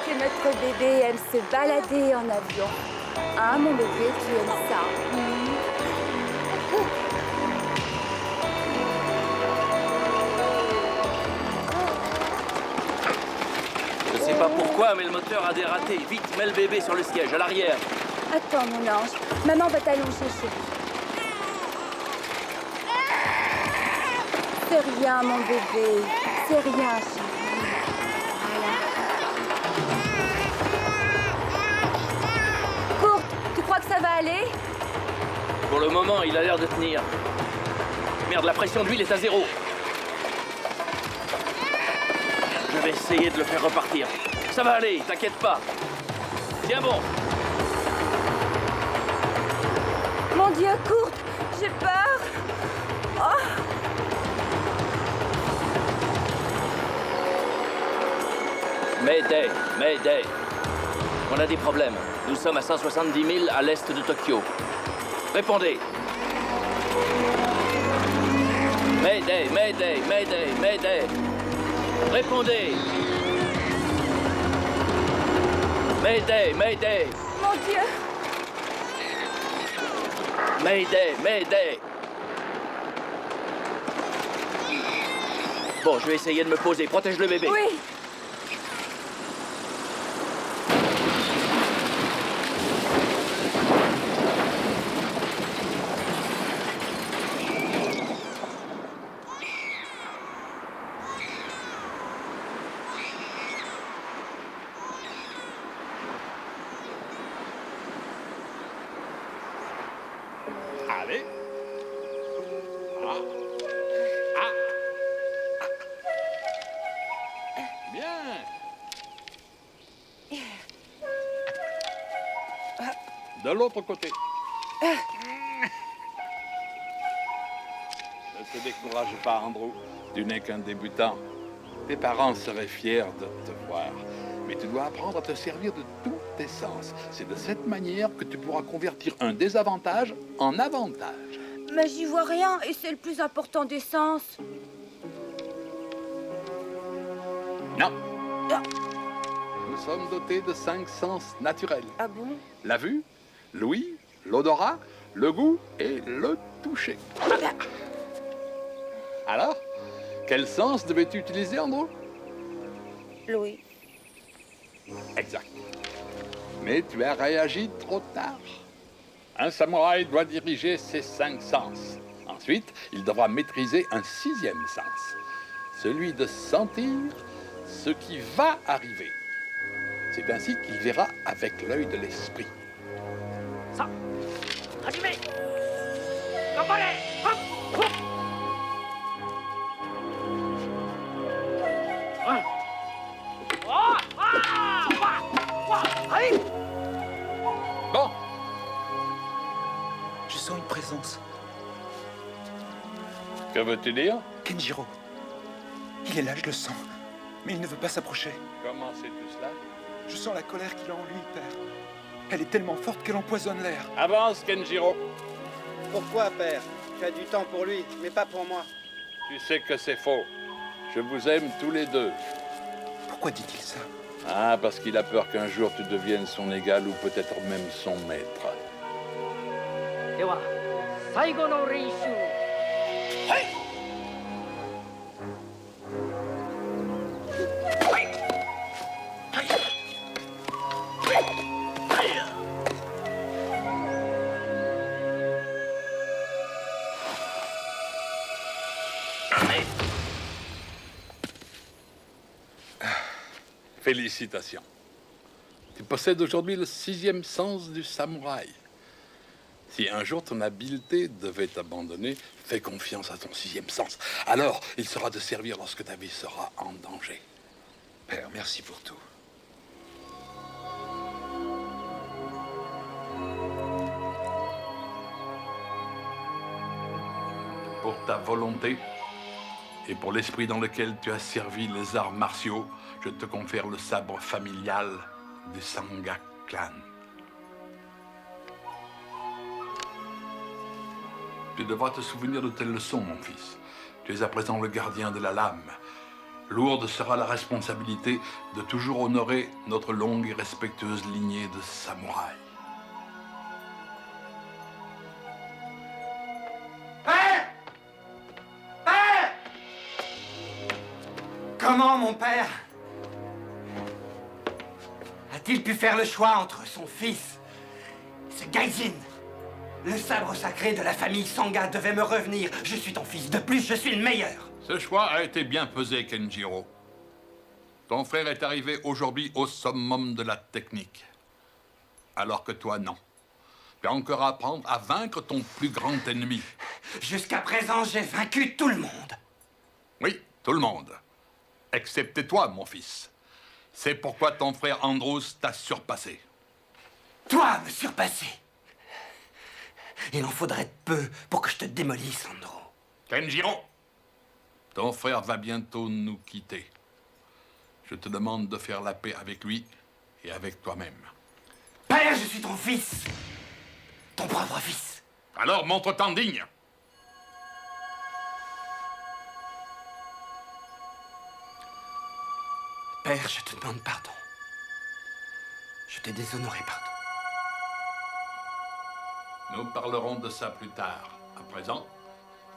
que notre bébé aime se balader en avion. Hein, mon bébé, tu aimes ça? Je sais pas pourquoi, mais le moteur a dératé. Vite, mets le bébé sur le siège, à l'arrière. Attends, mon ange. Maman va t'allonger, chérie. C'est rien, mon bébé. C'est rien, chérie. Voilà. Kurt, tu crois que ça va aller? Pour le moment, il a l'air de tenir. Merde, la pression d'huile est à 0. Je vais essayer de le faire repartir. Ça va aller, t'inquiète pas. Tiens bon. Mon Dieu, Kurt, j'ai peur. Oh. Mayday, Mayday. On a des problèmes. Nous sommes à 170 000 à l'est de Tokyo. Répondez. Mayday, Mayday, Mayday, Mayday. Répondez. Mayday, Mayday. Mon Dieu. Mayday, Mayday. Bon, je vais essayer de me poser. Protège le bébé. Oui. Allez. Ah. Ah. Bien. De l'autre côté. Ne te décourage pas, Andrew. Tu n'es qu'un débutant. Tes parents seraient fiers de te voir. Mais tu dois apprendre à te servir de tous tes sens. C'est de cette manière que tu pourras convertir un désavantage en avantage. Mais j'y vois rien et c'est le plus important des sens. Non. Ah. Nous sommes dotés de 5 sens naturels. Ah bon? La vue, l'ouïe, l'odorat, le goût et le toucher. Alors, quel sens devais-tu utiliser, Andrew? Louis. Exact. Mais tu as réagi trop tard. Un samouraï doit diriger ses 5 sens. Ensuite, il devra maîtriser un 6e sens. Celui de sentir ce qui va arriver. C'est ainsi qu'il verra avec l'œil de l'esprit. Ça. Hajime. Gambare. Hop. Hop. Ah. Ah. Ah. Ah. Allez. Bon, Je sens une présence. que veux-tu dire? Kenjiro. Il est là, je le sens. Mais il ne veut pas s'approcher. Comment sais-tu cela? Je sens la colère qu'il a en lui, père. Elle est tellement forte qu'elle empoisonne l'air. Avance, Kenjiro. Pourquoi, père? Tu as du temps pour lui, mais pas pour moi. Tu sais que c'est faux. Je vous aime tous les deux. Pourquoi dit-il ça? Ah, parce qu'il a peur qu'un jour tu deviennes son égal ou peut-être même son maître. では最後の練習。はい。Félicitations. Tu possèdes aujourd'hui le 6e sens du samouraï. Si un jour ton habileté devait t'abandonner, fais confiance à ton 6e sens. Alors, il sera de servir lorsque ta vie sera en danger. Père, merci pour tout. Pour ta volonté et pour l'esprit dans lequel tu as servi les arts martiaux, je te confère le sabre familial du Sanga Clan. Tu devras te souvenir de telles leçons, mon fils. Tu es à présent le gardien de la lame. lourde sera la responsabilité de toujours honorer notre longue et respectueuse lignée de samouraïs. Père! Père! Comment mon père a-t-il pu faire le choix entre son fils, ce Gaijin? Le sabre sacré de la famille Sanga devait me revenir. Je suis ton fils. De plus, je suis le meilleur. Ce choix a été bien pesé, Kenjiro. Ton frère est arrivé aujourd'hui au summum de la technique. Alors que toi, non. Tu vas encore apprendre à vaincre ton plus grand ennemi. Jusqu'à présent, j'ai vaincu tout le monde. Oui, tout le monde. Excepté toi, mon fils. C'est pourquoi ton frère Andros t'a surpassé. Toi, me surpasser. Il en faudrait peu pour que je te démolisse, Andro. Kenjiro, ton frère va bientôt nous quitter. Je te demande de faire la paix avec lui et avec toi-même. Père, je suis ton fils. Ton propre fils. Alors montre-t'en digne. Père, je te demande pardon. Je t'ai déshonoré, pardon. Nous parlerons de ça plus tard. À présent,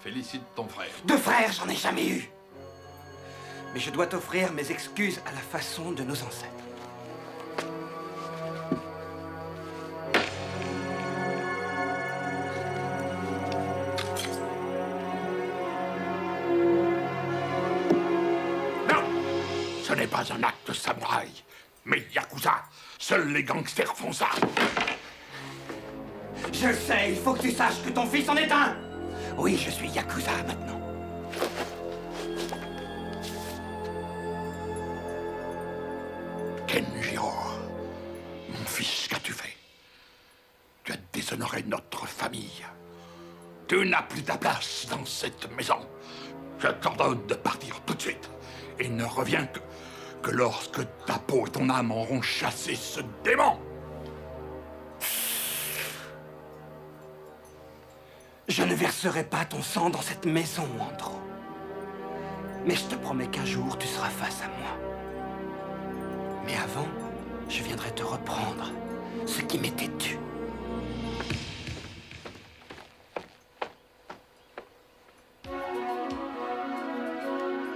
félicite ton frère. De frères, j'en ai jamais eu. Mais je dois t'offrir mes excuses à la façon de nos ancêtres. Non! Ce n'est pas un acte samouraï, mais yakuza. Seuls les gangsters font ça. Je le sais, il faut que tu saches que ton fils en est un. Oui, je suis yakuza maintenant. Kenjiro, mon fils, qu'as-tu fait? Tu as déshonoré notre famille. Tu n'as plus ta place dans cette maison. Je t'ordonne de partir tout de suite. Et ne reviens que lorsque ta peau et ton âme auront chassé ce démon. Je ne verserai pas ton sang dans cette maison, Andro. Mais je te promets qu'un jour, tu seras face à moi. Mais avant, je viendrai te reprendre ce qui m'était dû.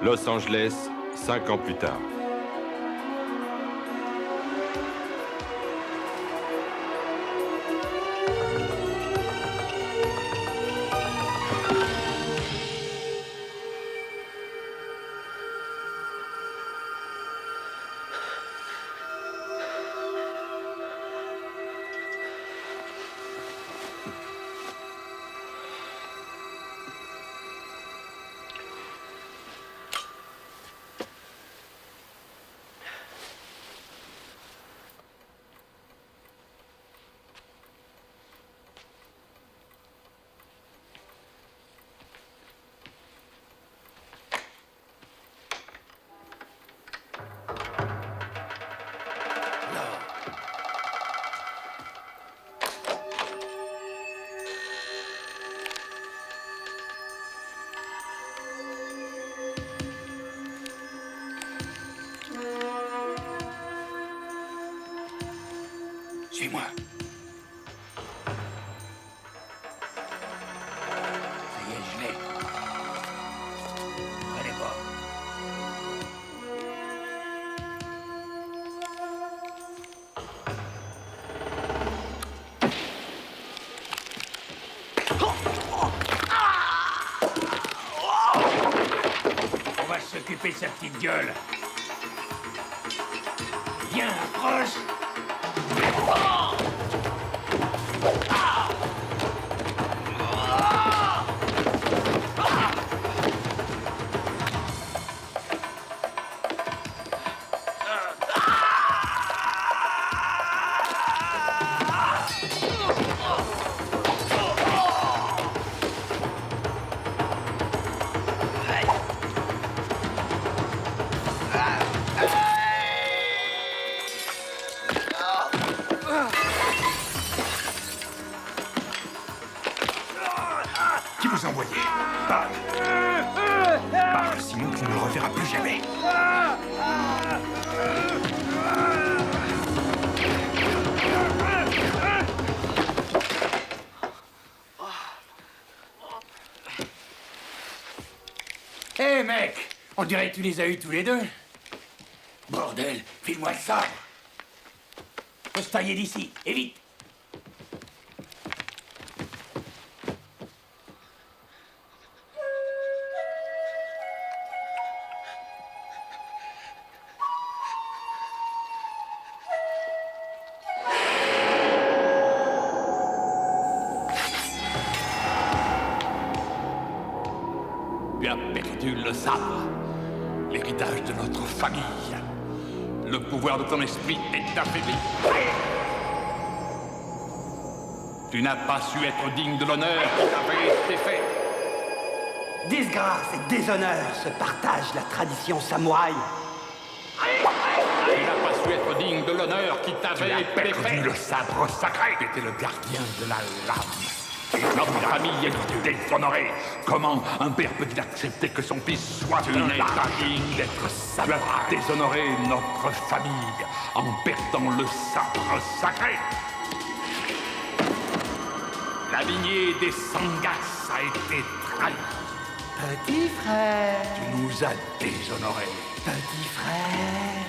Los Angeles, 5 ans plus tard. Suis-moi. Ça y est, je l'ai. Allez voir. On va s'occuper de sa petite gueule. Viens, approche. Qui vous a envoyé? Parle. Parle, sinon tu ne le reverras plus jamais. Hé mec, on dirait que tu les as eus tous les deux. Bordel, file-moi le sabre. Faut se tailler d'ici, et vite. Tu as perdu le sabre, l'héritage de notre famille. Le pouvoir de ton esprit est affaibli. Tu n'as pas su être digne de l'honneur qui t'avait été fait. Disgrâce et déshonneur se partagent la tradition samouraï. Tu n'as pas su être digne de l'honneur qui t'avait été fait. Le sabre sacré était le gardien de la lame. Notre famille est déshonorée. Comment un père peut-il accepter que son fils soit Tu un n'es pas lâche? digne d'être Tu as samouraï. déshonoré notre famille en perdant le sabre sacré. La lignée des Sangas a été trahie. Petit frère, Tu nous as déshonorés. petit frère.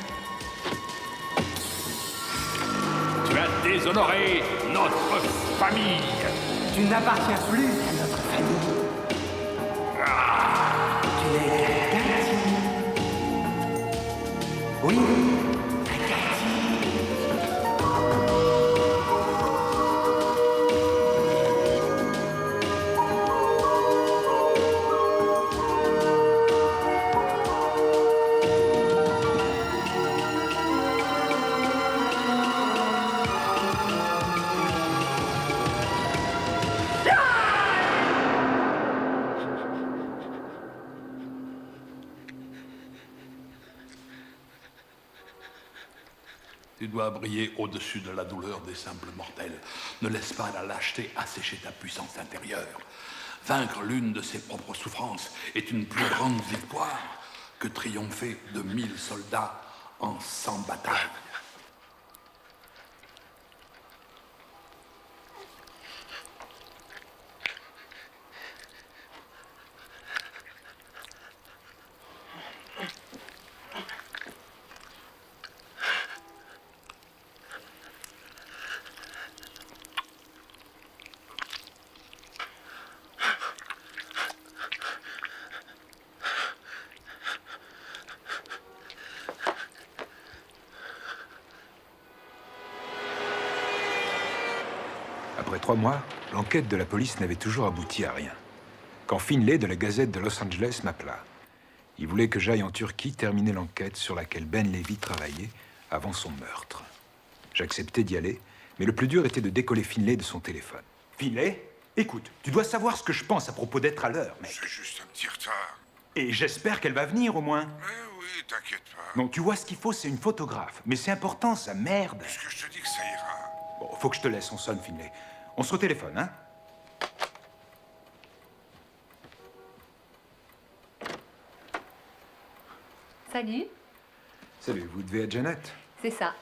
Tu as déshonoré notre famille. Tu n'appartiens plus à notre famille. Tu n'es qu'un Cathy. Oui, un Cathy. Tu dois briller au-dessus de la douleur des simples mortels. Ne laisse pas la lâcheté assécher ta puissance intérieure. Vaincre l'une de ses propres souffrances est une plus grande victoire que triompher de 1000 soldats en 100 batailles. Après 3 mois, l'enquête de la police n'avait toujours abouti à rien. Quand Finlay de la Gazette de Los Angeles m'appela. Il voulait que j'aille en Turquie terminer l'enquête sur laquelle Ben Levy travaillait avant son meurtre. J'acceptais d'y aller, mais le plus dur était de décoller Finlay de son téléphone. Finlay, écoute, tu dois savoir ce que je pense à propos d'être à l'heure, mec. C'est juste un petit retard. Et j'espère qu'elle va venir au moins. Oui, t'inquiète pas. Non, tu vois, ce qu'il faut, c'est une photographe. Mais c'est important, ça, merde. Puisque je te dis que ça ira. Bon, faut que je te laisse, on sonne, Finlay. On se retéléphone, hein? Salut, Salut, vous devez être Janet. c'est ça.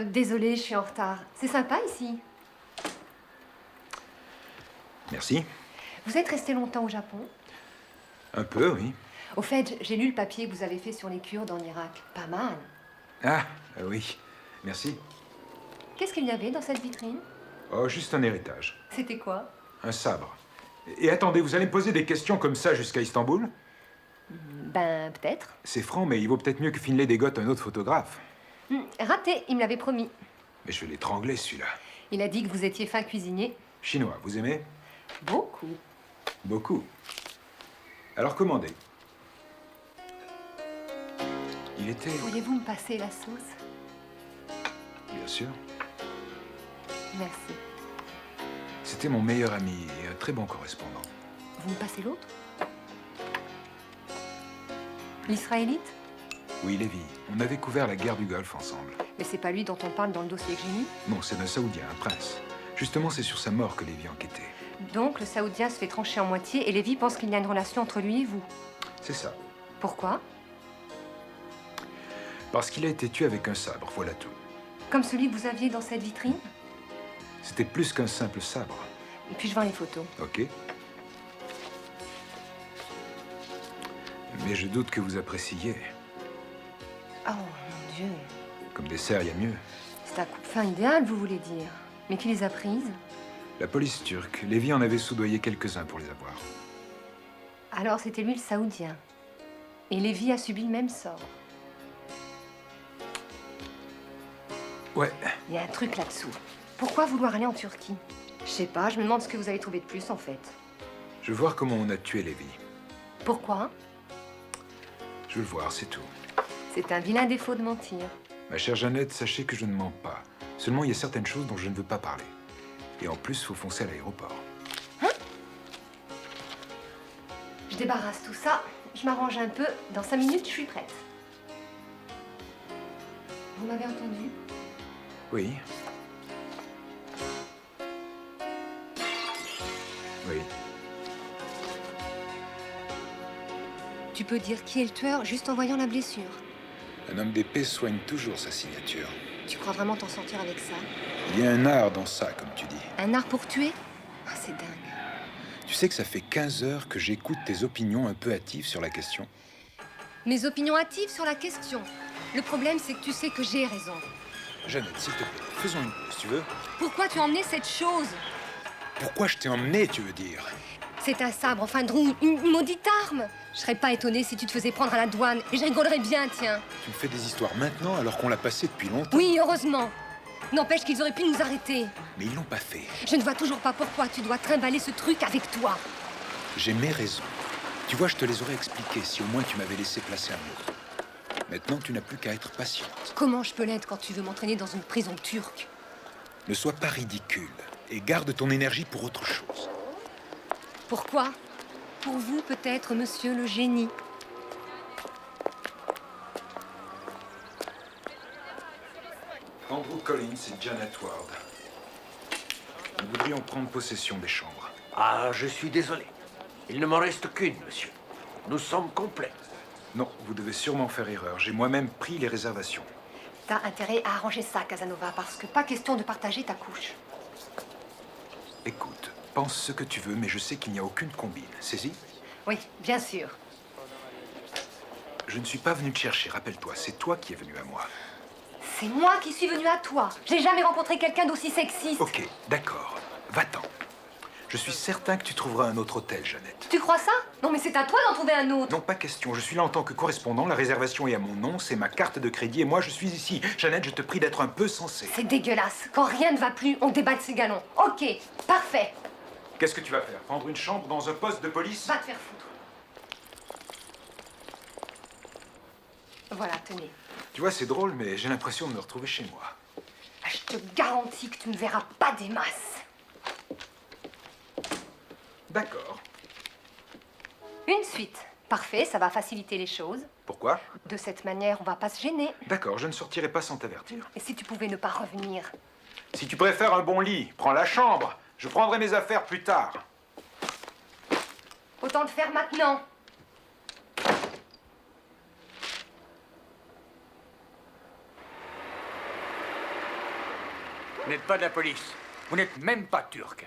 Désolée, je suis en retard. C'est sympa ici. Merci. Vous êtes resté longtemps au Japon? Un peu, oui. Au fait, j'ai lu le papier que vous avez fait sur les Kurdes en Irak. Pas mal. Ah, oui. Merci. Qu'est-ce qu'il y avait dans cette vitrine? Oh, juste un héritage. C'était quoi? Un sabre. Et attendez, vous allez me poser des questions comme ça jusqu'à Istanbul? Ben, peut-être. C'est franc, mais il vaut peut-être mieux que Finlay dégote un autre photographe. Raté, il me l'avait promis. Mais je vais l'étrangler, celui-là. Il a dit que vous étiez fin cuisinier. Chinois, vous aimez? Beaucoup. Beaucoup. Alors commandez. Il était... Pourriez-vous me passer la sauce? Bien sûr. Merci. C'était mon meilleur ami et un très bon correspondant. Vous me passez l'autre? L'Israélite? Oui, Lévy. On avait couvert la guerre du Golfe ensemble. Mais c'est pas lui dont on parle dans le dossier que j'ai mis. Non, c'est un Saoudien, un prince. Justement, c'est sur sa mort que Lévy enquêtait. Donc, le Saoudien se fait trancher en moitié et Lévy pense qu'il y a une relation entre lui et vous. C'est ça. Pourquoi? Parce qu'il a été tué avec un sabre, voilà tout. Comme celui que vous aviez dans cette vitrine? C'était plus qu'un simple sabre. Et puis je vois les photos. Ok. Mais je doute que vous appréciez. Oh, mon Dieu. Comme dessert, il y a mieux. C'est un coupe-fin idéal, vous voulez dire. Mais qui les a prises? La police turque. Lévy en avait soudoyé quelques-uns pour les avoir. Alors c'était lui le saoudien. Et Lévy a subi le même sort. Ouais. Il y a un truc là-dessous. Pourquoi vouloir aller en Turquie? Je sais pas, je me demande ce que vous avez trouvé de plus, en fait. Je veux voir comment on a tué Lévy. Pourquoi? Je veux le voir, c'est tout. C'est un vilain défaut de mentir. Ma chère Jeannette, sachez que je ne mens pas. Seulement, il y a certaines choses dont je ne veux pas parler. Et en plus, il faut foncer à l'aéroport. Hein? Je débarrasse tout ça, je m'arrange un peu. Dans 5 minutes, je suis prête. Vous m'avez entendu? Oui. Oui. Tu peux dire qui est le tueur juste en voyant la blessure. Un homme d'épée soigne toujours sa signature. Tu crois vraiment t'en sortir avec ça? Il y a un art dans ça, comme tu dis. Un art pour tuer? Ah, c'est dingue. Tu sais que ça fait 15 heures que j'écoute tes opinions un peu hâtives sur la question. Mes opinions hâtives sur la question. Le problème, c'est que tu sais que j'ai raison. Jeannette, s'il te plaît, faisons une pause, tu veux? Pourquoi tu as emmené cette chose? Pourquoi je t'ai emmené, tu veux dire? C'est un sabre en fin de roue, une maudite arme. Je serais pas étonnée si tu te faisais prendre à la douane. Et je rigolerais bien, tiens. Tu me fais des histoires maintenant alors qu'on l'a passé depuis longtemps? Oui, heureusement. N'empêche qu'ils auraient pu nous arrêter. Mais ils l'ont pas fait. Je ne vois toujours pas pourquoi tu dois trimballer ce truc avec toi. J'ai mes raisons. Tu vois, je te les aurais expliquées si au moins tu m'avais laissé placer un mot. Maintenant, tu n'as plus qu'à être patiente. Comment je peux l'être quand tu veux m'entraîner dans une prison turque? Ne sois pas ridicule et garde ton énergie pour autre chose. Pourquoi? Pour vous, peut-être, monsieur le génie. Andrew Collins et Janet Ward. Nous voudrions prendre possession des chambres. Ah, je suis désolé. Il ne m'en reste qu'une, monsieur. Nous sommes complets. Non, vous devez sûrement faire erreur. J'ai moi-même pris les réservations. T'as intérêt à arranger ça, Casanova, parce que pas question de partager ta couche. Écoute, pense ce que tu veux, mais je sais qu'il n'y a aucune combine. Saisis? Oui, bien sûr. Je ne suis pas venu te chercher, rappelle-toi. C'est toi qui es venu à moi. C'est moi qui suis venue à toi. J'ai jamais rencontré quelqu'un d'aussi sexiste. Ok, d'accord. Va-t'en. Je suis certain que tu trouveras un autre hôtel, Jeannette. Tu crois ça? Non, mais c'est à toi d'en trouver un autre. Non, pas question. Je suis là en tant que correspondant. La réservation est à mon nom. C'est ma carte de crédit et moi, je suis ici. Jeannette, je te prie d'être un peu sensée. C'est dégueulasse. Quand rien ne va plus, on déballe ses galons. Ok, parfait. Qu'est-ce que tu vas faire? Prendre une chambre dans un poste de police? Va te faire foutre. Voilà, tenez. Tu vois, c'est drôle, mais j'ai l'impression de me retrouver chez moi. Je te garantis que tu ne verras pas des masses. D'accord. Une suite. Parfait, ça va faciliter les choses. Pourquoi? De cette manière, on va pas se gêner. D'accord, je ne sortirai pas sans t'avertir. Et si tu pouvais ne pas revenir? Si tu préfères un bon lit, prends la chambre. Je prendrai mes affaires plus tard. Autant le faire maintenant. Vous n'êtes pas de la police. Vous n'êtes même pas turc.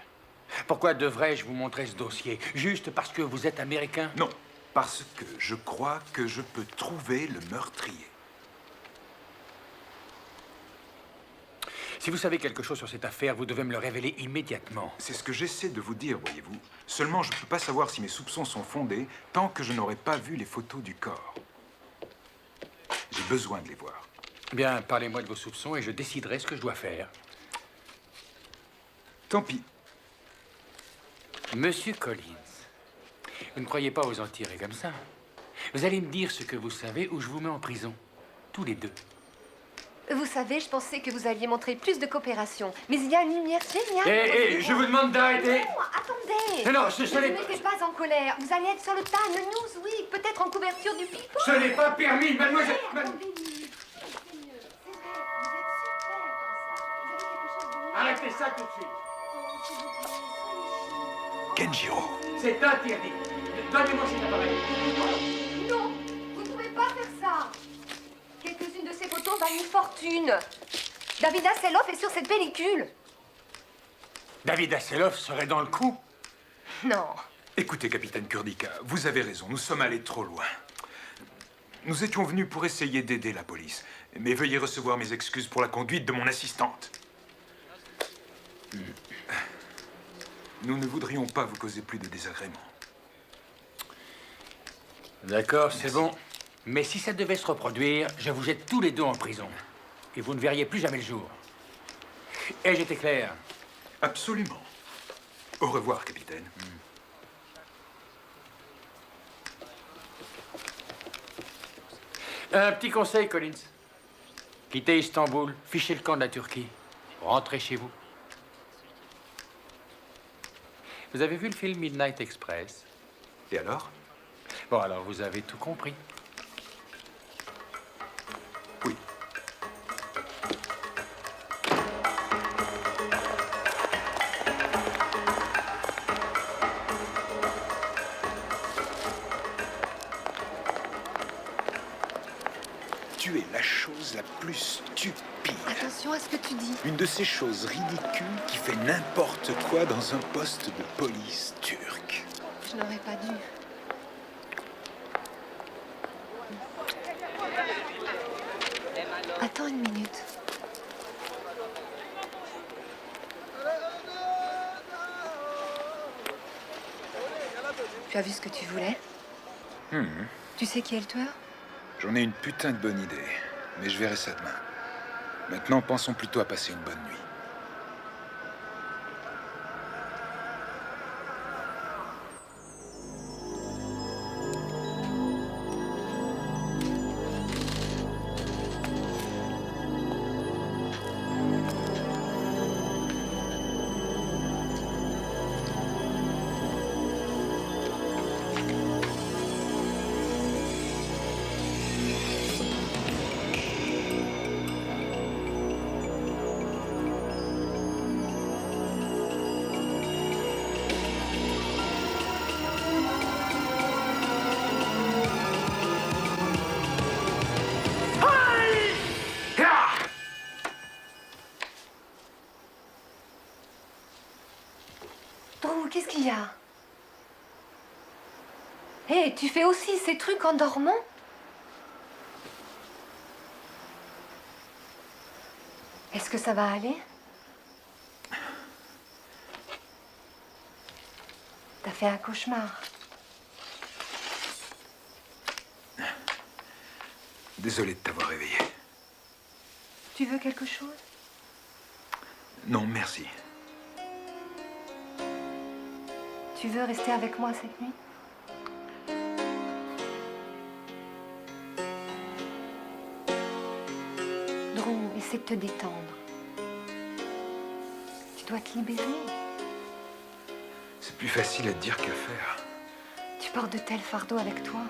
Pourquoi devrais-je vous montrer ce dossier? Juste parce que vous êtes américain? Non, parce que je crois que je peux trouver le meurtrier. Si vous savez quelque chose sur cette affaire, vous devez me le révéler immédiatement. C'est ce que j'essaie de vous dire, voyez-vous. Seulement, je ne peux pas savoir si mes soupçons sont fondés tant que je n'aurai pas vu les photos du corps. J'ai besoin de les voir. Bien, parlez-moi de vos soupçons et je déciderai ce que je dois faire. Tant pis. Monsieur Collins, vous ne croyez pas aux en tirer comme ça. Vous allez me dire ce que vous savez ou je vous mets en prison. Tous les deux. Vous savez, je pensais que vous alliez montrer plus de coopération. Mais il y a une lumière géniale. Hé, je vous demande d'arrêter. Non, attendez. Non, ce Ne n'est mettez pas en colère. Vous allez être sur le tas, le Newsweek, peut-être en couverture du People. Ce n'est pas permis, mademoiselle. Arrêtez ça tout de suite. Kenjiro. C'est interdit. Donnez-moi cet appareil. Non, vous ne pouvez pas faire ça. Quelques-unes de ces photos valent une fortune. David Hasselhoff est sur cette pellicule. David Hasselhoff serait dans le coup? Non. Écoutez, capitaine Kurdika, vous avez raison, nous sommes allés trop loin. Nous étions venus pour essayer d'aider la police. Mais veuillez recevoir mes excuses pour la conduite de mon assistante. Nous ne voudrions pas vous causer plus de désagréments. D'accord, c'est bon. Mais si ça devait se reproduire, je vous jette tous les deux en prison. Et vous ne verriez plus jamais le jour. Ai-je été clair? Absolument. Au revoir, capitaine. Un petit conseil, Collins. Quittez Istanbul, fichez le camp de la Turquie. Rentrez chez vous. Vous avez vu le film Midnight Express? Et alors? Bon, alors vous avez tout compris. Oui. Tu es la chose la plus stupide. Attention à ce que tu dis. Une de ces choses ridicules qui fait n'importe quoi dans un poste de police turc. Je n'aurais pas dû. Attends une minute. Tu as vu ce que tu voulais? Tu sais qui est le tueur? J'en ai une putain de bonne idée, mais je verrai ça demain. Maintenant, pensons plutôt à passer une bonne nuit. Qu'est-ce qu'il y a? Hé, tu fais aussi ces trucs en dormant? Est-ce que ça va aller? T'as fait un cauchemar. Désolé de t'avoir réveillé. Tu veux quelque chose? Non, merci. Tu veux rester avec moi cette nuit? Drew, essaie de te détendre. Tu dois te libérer. C'est plus facile à dire qu'à faire. Tu portes de tels fardeaux avec toi.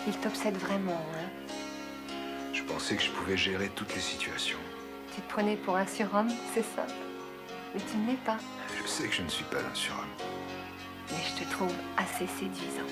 Ils t'obsèdent vraiment, hein? Je pensais que je pouvais gérer toutes les situations. Tu te prenais pour un surhomme, c'est ça. Mais tu ne l'es pas. Je sais que je ne suis pas un surhomme. Mais je te trouve assez séduisant.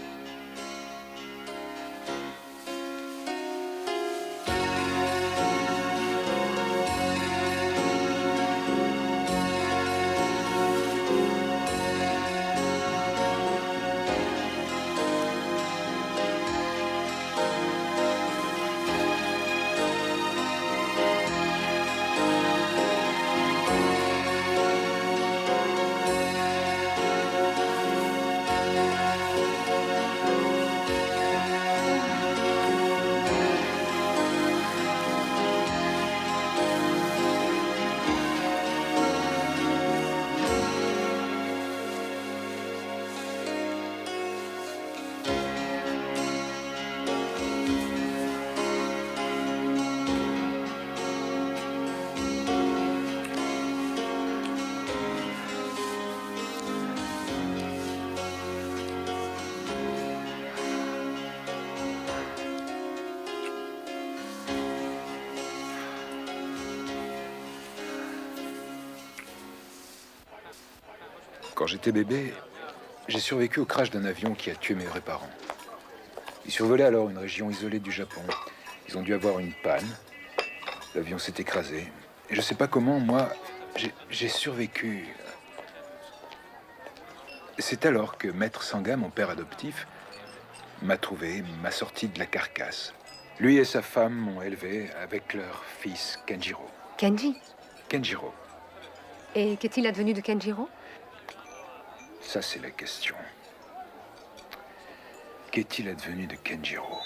Quand j'étais bébé, j'ai survécu au crash d'un avion qui a tué mes vrais parents. Ils survolaient alors une région isolée du Japon. Ils ont dû avoir une panne. L'avion s'est écrasé. Et je sais pas comment, moi, j'ai survécu. C'est alors que Maître Sangha, mon père adoptif, m'a trouvé, m'a sorti de la carcasse. Lui et sa femme m'ont élevé avec leur fils Kenjiro. Kenji? Kenjiro. Et qu'est-il advenu de Kenjiro? Ça, c'est la question. Qu'est-il advenu de Kenjiro?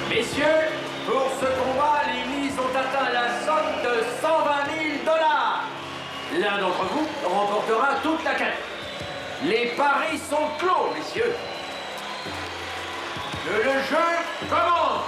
Messieurs, pour ce combat, les mises ont atteint la somme de 120 000 $. L'un d'entre vous remportera toute la quête. Les paris sont clos, messieurs. Que le jeu commence.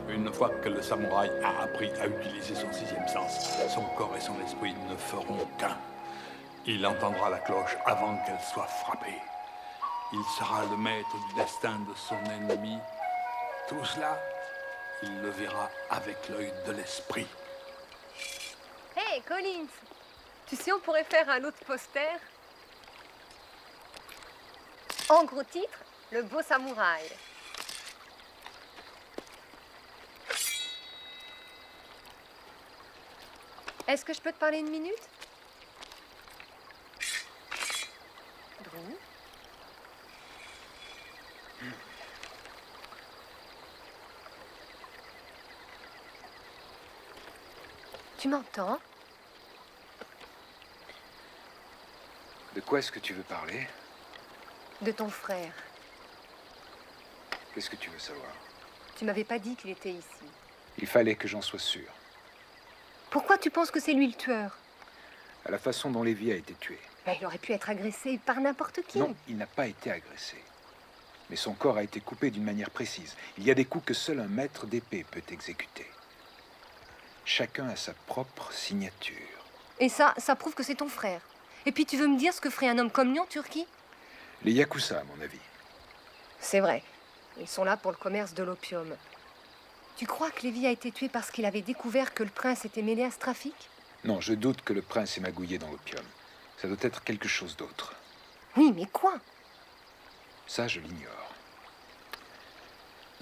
Une fois que le samouraï a appris à utiliser son sixième sens, son corps et son esprit ne feront qu'un. Il entendra la cloche avant qu'elle soit frappée. Il sera le maître du destin de son ennemi. Tout cela, il le verra avec l'œil de l'esprit. Hey, Collins! Tu sais, on pourrait faire un autre poster. En gros titre, Le beau samouraï. Est-ce que je peux te parler une minute? Drew? Tu m'entends? De quoi est-ce que tu veux parler? De ton frère. Qu'est-ce que tu veux savoir? Tu m'avais pas dit qu'il était ici. Il fallait que j'en sois sûr. Pourquoi tu penses que c'est lui le tueur? À la façon dont Lévi a été tué. Ben, il aurait pu être agressé par n'importe qui. Non, il n'a pas été agressé. Mais son corps a été coupé d'une manière précise. Il y a des coups que seul un maître d'épée peut exécuter. Chacun a sa propre signature. Et ça prouve que c'est ton frère. Et puis tu veux me dire ce que ferait un homme comme lui en Turquie? Les Yakuza, à mon avis. C'est vrai. Ils sont là pour le commerce de l'opium. Tu crois que Lévi a été tué parce qu'il avait découvert que le prince était mêlé à ce trafic? Non, je doute que le prince ait magouillé dans l'opium. Ça doit être quelque chose d'autre. Oui, mais quoi? Ça, je l'ignore.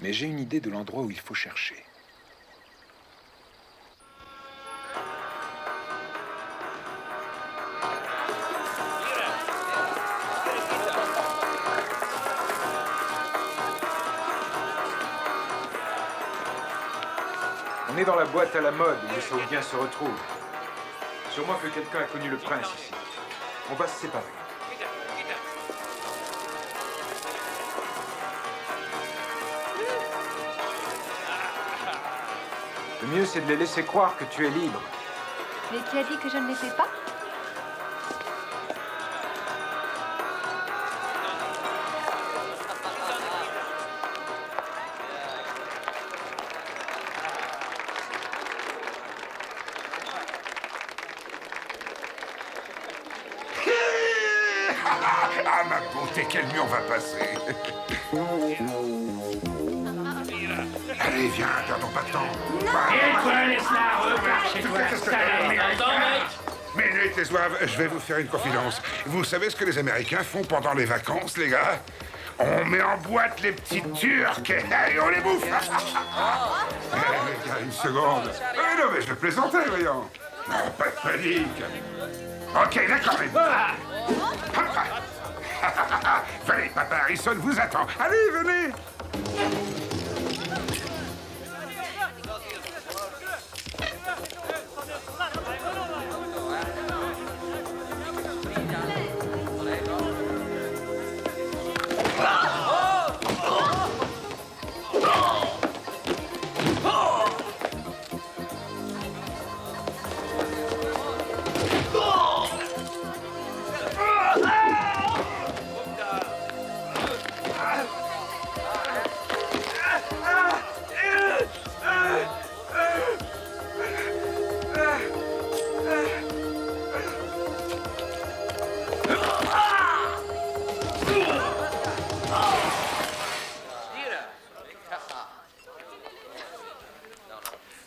Mais j'ai une idée de l'endroit où il faut chercher. On est dans la boîte à la mode où les Saoudiens se retrouvent. Sûrement que quelqu'un a connu le prince ici. On va se séparer. Le mieux, c'est de les laisser croire que tu es libre. Mais qui a dit que je ne l'étais pas? Ah, ma beauté, quel mur va passer. Allez, viens, perdons pas de temps. Et toi, laisse-la repart chez toi. Qu'est-ce que t'as? Minute, les zouaves, je vais vous faire une confidence. Vous savez ce que les Américains font pendant les vacances, les gars? On met en boîte les petits Turcs et on les bouffe. Une seconde. Non, mais je plaisantais, voyons. Non, pas de panique. Ok, d'accord, mais... Venez, papa Harrison vous attend. Allez, venez.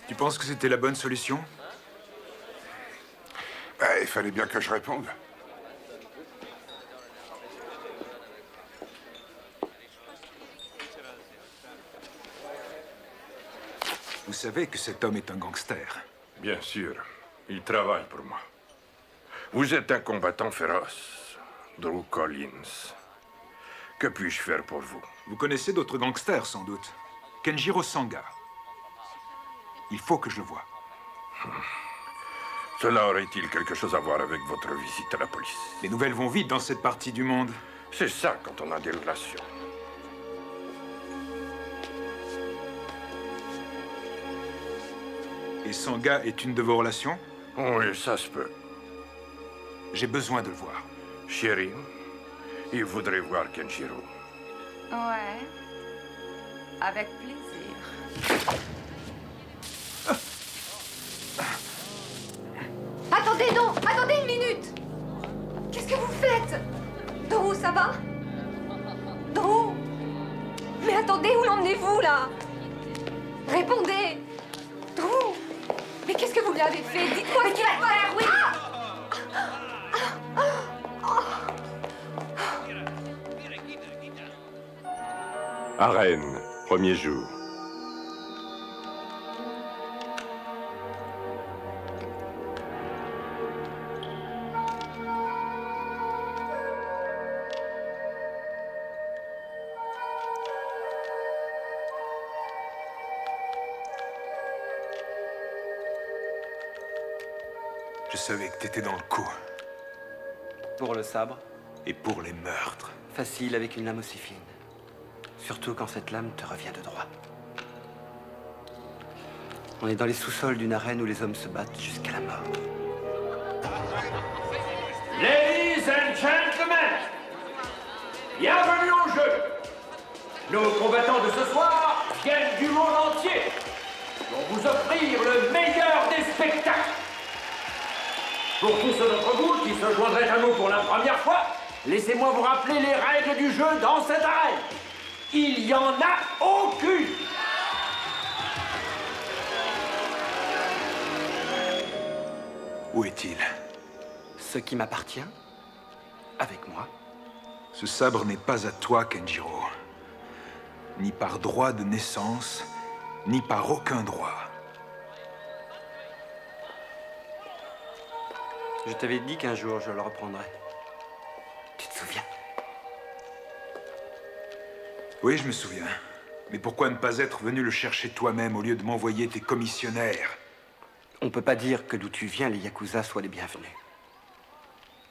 Tu penses que c'était la bonne solution? Bah, il fallait bien que je réponde. Vous savez que cet homme est un gangster. Bien sûr, il travaille pour moi. Vous êtes un combattant féroce, Drew Collins. Que puis-je faire pour vous? Vous connaissez d'autres gangsters, sans doute. Kenjiro Sanga. Il faut que je le voie. Cela aurait-il quelque chose à voir avec votre visite à la police? Les nouvelles vont vite dans cette partie du monde. C'est ça quand on a des relations. Et Sanga est une de vos relations? Oui, ça se peut. J'ai besoin de le voir. Chérie, il voudrait voir Kenjiro. Ouais. Avec plaisir. Attendez, non! Attendez une minute! Qu'est-ce que vous faites? Drew, ça va? Drew? Mais attendez, où l'emmenez-vous, là? Répondez! Drew! Mais qu'est-ce que vous lui avez fait? Dites-moi ce qu'il va faire, oui! Arène, premier jour. Je savais que t'étais dans le coup. Pour le sabre? Et pour les meurtres. Facile avec une lame aussi fine. Surtout quand cette lame te revient de droit. On est dans les sous-sols d'une arène où les hommes se battent jusqu'à la mort. Ladies and gentlemen, bienvenue au jeu. Nos combattants de ce soir viennent du monde entier pour vous offrir le meilleur des spectacles. Pour tous ceux d'entre vous qui se joindraient à nous pour la première fois, laissez-moi vous rappeler les règles du jeu dans cette arène. Il n'y en a aucune. Où est-il? Ce qui m'appartient, avec moi. Ce sabre n'est pas à toi, Kenjiro. Ni par droit de naissance, ni par aucun droit. Je t'avais dit qu'un jour je le reprendrais. Tu te souviens? Oui, je me souviens. Mais pourquoi ne pas être venu le chercher toi-même au lieu de m'envoyer tes commissionnaires? On peut pas dire que d'où tu viens, les Yakuza soient les bienvenus.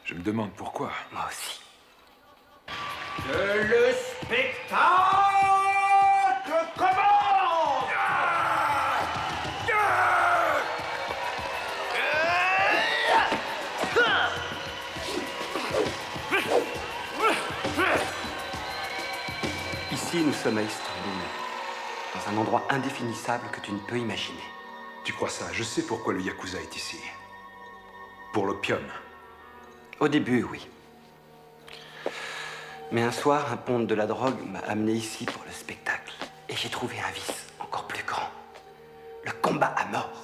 Je me demande pourquoi. Moi aussi. Que le spectacle commence! Ici, nous sommes à Istanbul, dans un endroit indéfinissable que tu ne peux imaginer. Tu crois ça? Je sais pourquoi le Yakuza est ici. Pour l'opium. Au début, oui. Mais un soir, un ponte de la drogue m'a amené ici pour le spectacle. Et j'ai trouvé un vice encore plus grand. Le combat à mort.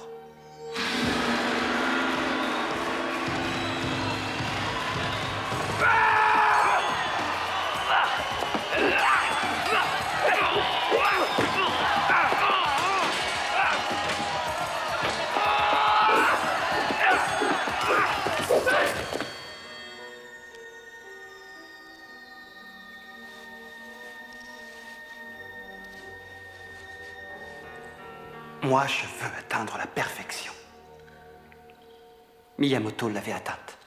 Moi, je veux atteindre la perfection. Miyamoto l'avait atteinte.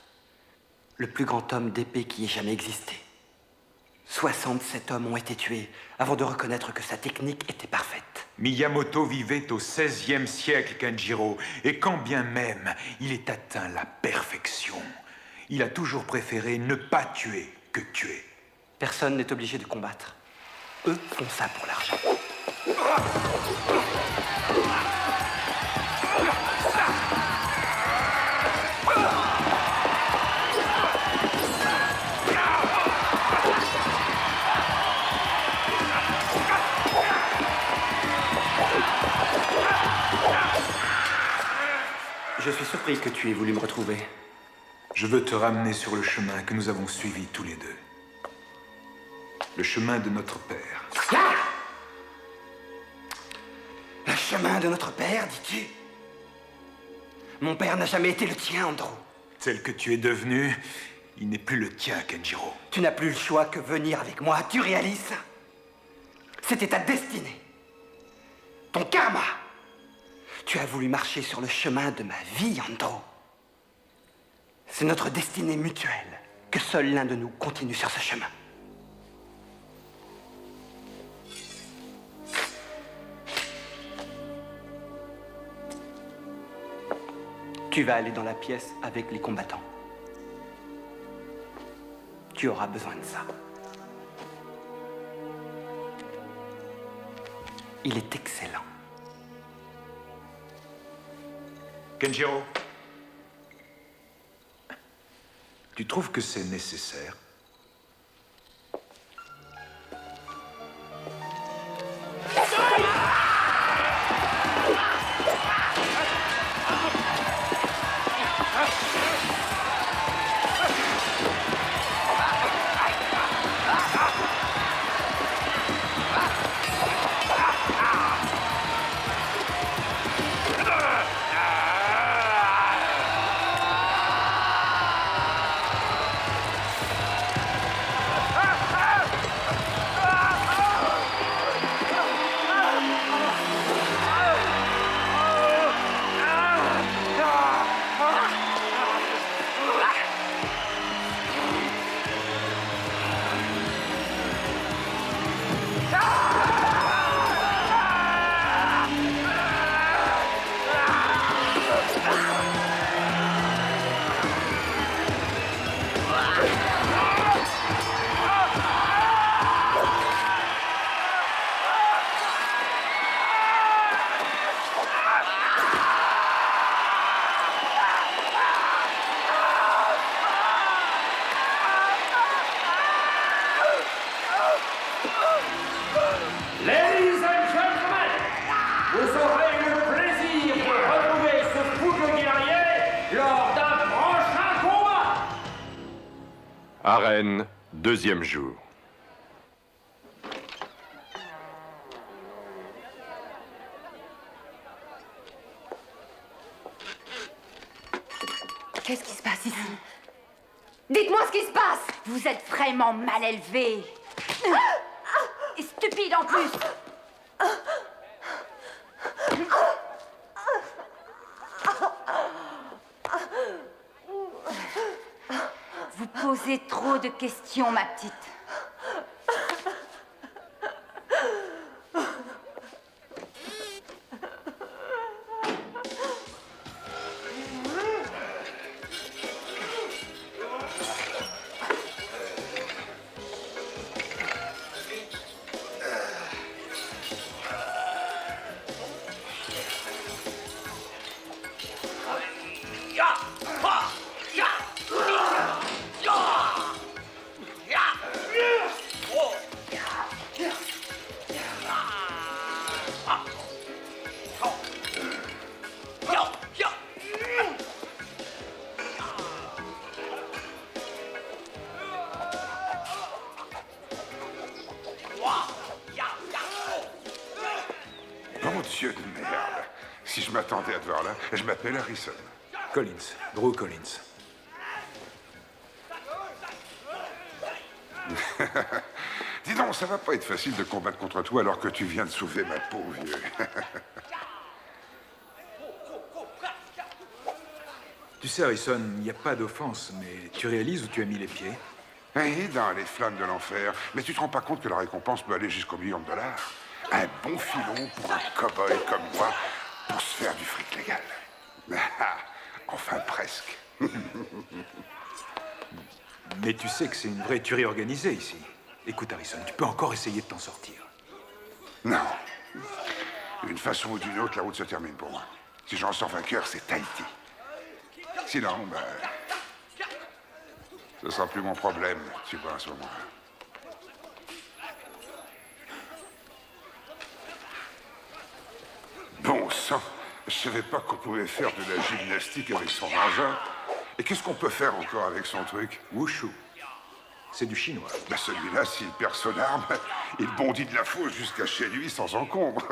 Le plus grand homme d'épée qui ait jamais existé. 67 hommes ont été tués avant de reconnaître que sa technique était parfaite. Miyamoto vivait au XVIe siècle, Kenjiro, et quand bien même il ait atteint la perfection, il a toujours préféré ne pas tuer que tuer. Personne n'est obligé de combattre. Eux font ça pour l'argent. Je suis surpris que tu aies voulu me retrouver. Je veux te ramener sur le chemin que nous avons suivi tous les deux. Le chemin de notre père. Le chemin de notre père, dis-tu? Mon père n'a jamais été le tien, Andro. Tel que tu es devenu, il n'est plus le tien, Kenjiro. Tu n'as plus le choix que venir avec moi, tu réalises ça? C'était ta destinée. Ton karma. Tu as voulu marcher sur le chemin de ma vie, Andro. C'est notre destinée mutuelle que seul l'un de nous continue sur ce chemin. Tu vas aller dans la pièce avec les combattants. Tu auras besoin de ça. Il est excellent. Kenjiro, tu trouves que c'est nécessaire? Ladies and gentlemen, vous aurez le plaisir de retrouver ce fougueux guerrier lors d'un prochain combat. Arène, deuxième jour. Qu'est-ce qui se passe ici? Dites-moi ce qui se passe! Vous êtes vraiment mal élevé. Et stupide en plus. Vous posez trop de questions, ma petite. Dieu de merde. Si je m'attendais à te voir là, je m'appelle Harrison. Collins, Drew Collins. Dis donc, ça va pas être facile de combattre contre toi alors que tu viens de sauver ma peau, vieux. Tu sais, Harrison, il n'y a pas d'offense, mais tu réalises où tu as mis les pieds? Oui, dans les flammes de l'enfer. Mais tu te rends pas compte que la récompense peut aller jusqu'au million de dollars? Un bon filon pour un cow-boy comme moi pour se faire du fric légal. Enfin, presque. Mais tu sais que c'est une vraie tuerie organisée ici. Écoute, Harrison, tu peux encore essayer de t'en sortir. Non. D'une façon ou d'une autre, la route se termine pour moi. Si j'en sors vainqueur, c'est Tahiti. Sinon, ben... ce sera plus mon problème, tu vois, à ce moment-là. Bon sang, je savais pas qu'on pouvait faire de la gymnastique avec son engin. Et qu'est-ce qu'on peut faire encore avec son truc? Wushu. C'est du chinois. Ben celui-là, s'il perd son arme, il bondit de la fosse jusqu'à chez lui sans encombre.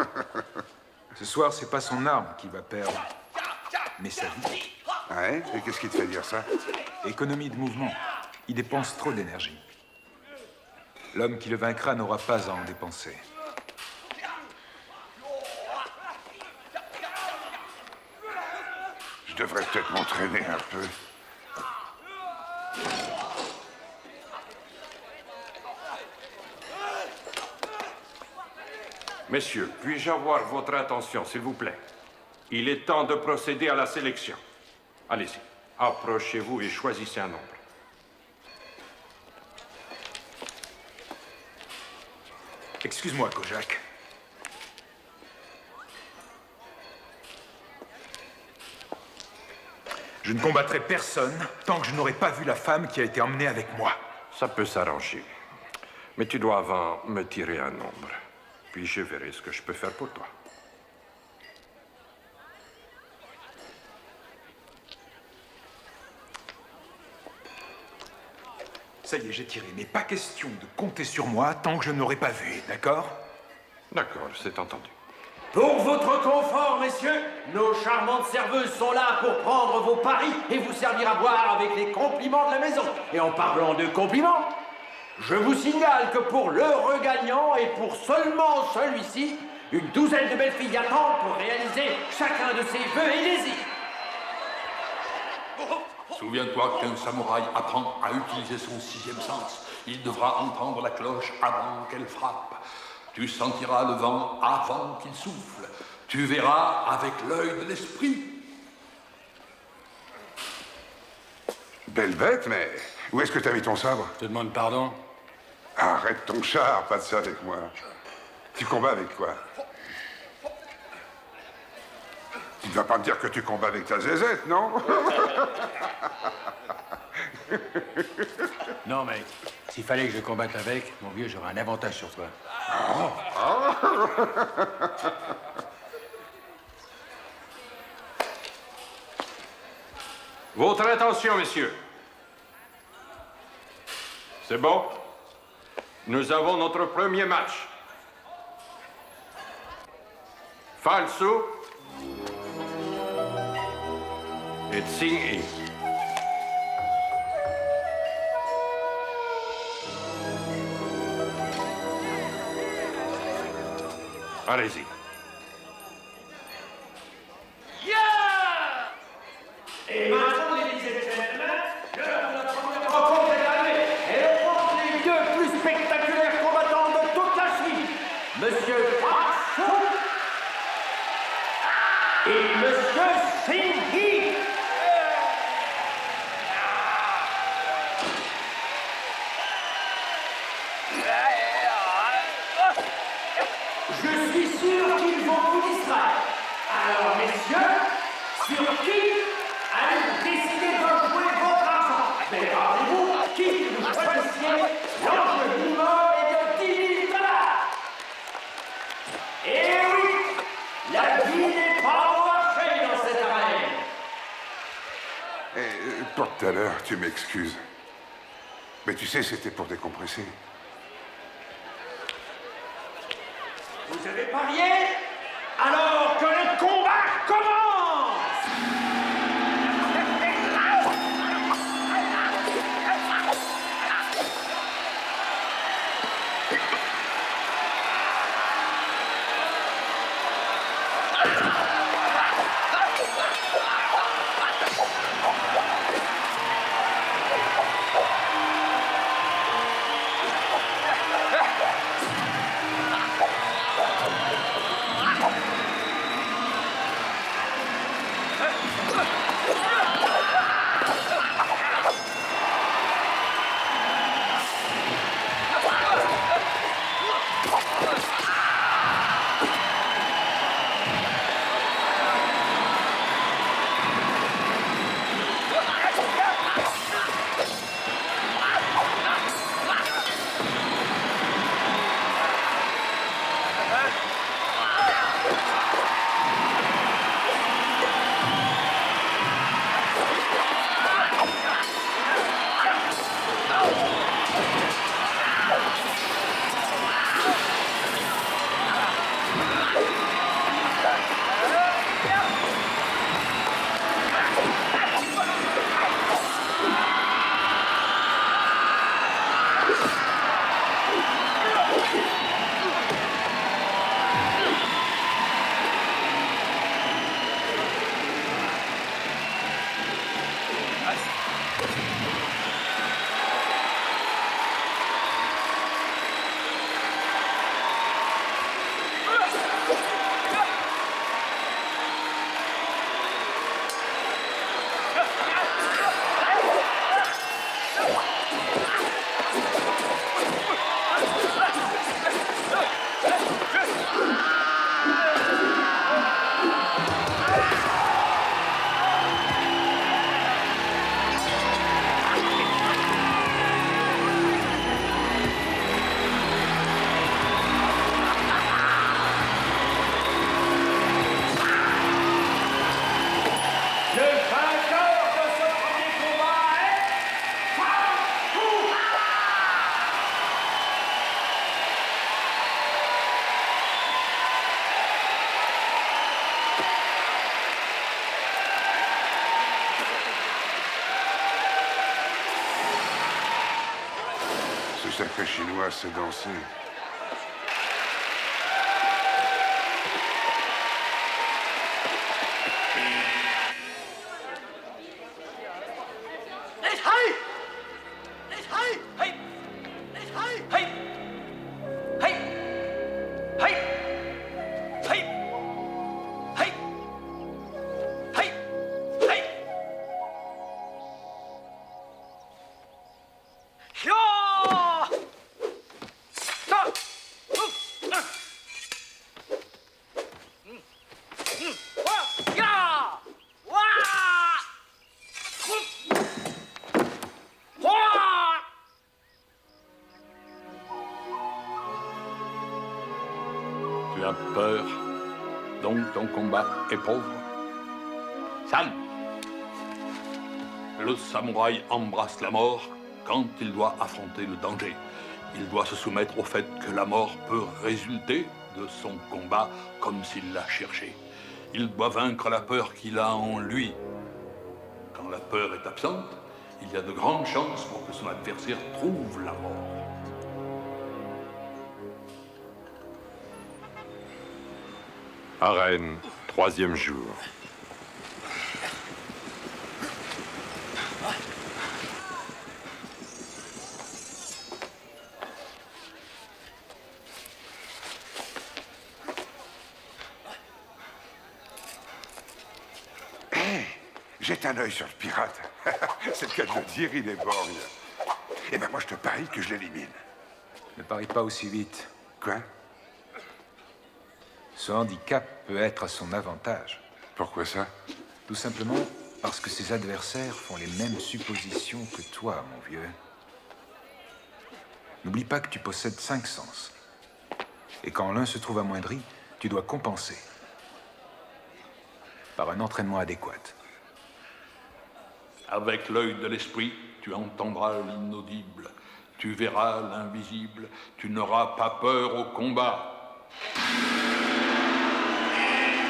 Ce soir, c'est pas son arme qui va perdre, mais sa vie. Ouais? Et qu'est-ce qui te fait dire ça? Économie de mouvement. Il dépense trop d'énergie. L'homme qui le vaincra n'aura pas à en dépenser. Je devrais peut-être m'entraîner un peu. Messieurs, puis-je avoir votre attention, s'il vous plaît? Il est temps de procéder à la sélection. Allez-y, approchez-vous et choisissez un nombre. Excuse-moi, Kojak. Je ne combattrai personne tant que je n'aurai pas vu la femme qui a été emmenée avec moi. Ça peut s'arranger. Mais tu dois avant me tirer un nombre. Puis je verrai ce que je peux faire pour toi. Ça y est, j'ai tiré. Mais pas question de compter sur moi tant que je n'aurai pas vu, d'accord? D'accord, c'est entendu. Pour votre confort, messieurs, nos charmantes serveuses sont là pour prendre vos paris et vous servir à boire avec les compliments de la maison. Et en parlant de compliments, je vous signale que pour l'heureux gagnant et pour seulement celui-ci, une douzaine de belles filles attendent pour réaliser chacun de ses vœux et désirs. Souviens-toi qu'un samouraï apprend à utiliser son sixième sens. Il devra entendre la cloche avant qu'elle frappe. Tu sentiras le vent avant qu'il souffle. Tu verras avec l'œil de l'esprit. Belle bête, mais où est-ce que t'as mis ton sabre? Je te demande pardon. Arrête ton char, pas de ça avec moi. Tu combats avec quoi? Tu ne vas pas me dire que tu combats avec ta zézette, non? Non, mec. S'il fallait que je combatte avec, mon vieux, j'aurais un avantage sur toi. Votre attention, messieurs. C'est bon? Nous avons notre premier match. Falso et Tsing-Yi. Allez-y. Et maintenant, ladies and gentlemen, l'heure de la première rencontre est arrivée. Et on montre les deux plus spectaculaires combattants de toute la Chine. Monsieur Park Soo et Monsieur Tsing-Yi. Je suis sûr qu'ils vont vous distraire. Alors, messieurs, sur qui allez-vous décider de jouer votre argent? Mais rappelez-vous, qui vous choisissiez, l'enjeu minimum est de 10 000 $. Et oui, la vie n'est pas au marché dans cette arène. Pour tout à l'heure, tu m'excuses. Mais tu sais, c'était pour décompresser. Vous avez parié? Alors que le combat commence! Ce sacré chinois sait danser. Tu as peur, donc ton combat est pauvre. Sam, le samouraï embrasse la mort quand il doit affronter le danger. Il doit se soumettre au fait que la mort peut résulter de son combat comme s'il l'a cherché. Il doit vaincre la peur qu'il a en lui. Quand la peur est absente, il y a de grandes chances pour que son adversaire trouve la mort. Arène, 3e jour. Jette un œil sur le pirate. C'est le cas de le dire, il est borgne. Eh ben moi je te parie que je l'élimine. Ne parie pas aussi vite. Quoi? Ce handicap peut être à son avantage. Pourquoi ça? Tout simplement parce que ses adversaires font les mêmes suppositions que toi, mon vieux. N'oublie pas que tu possèdes 5 sens. Et quand l'un se trouve amoindri, tu dois compenser. Par un entraînement adéquat. Avec l'œil de l'esprit, tu entendras l'inaudible. Tu verras l'invisible. Tu n'auras pas peur au combat.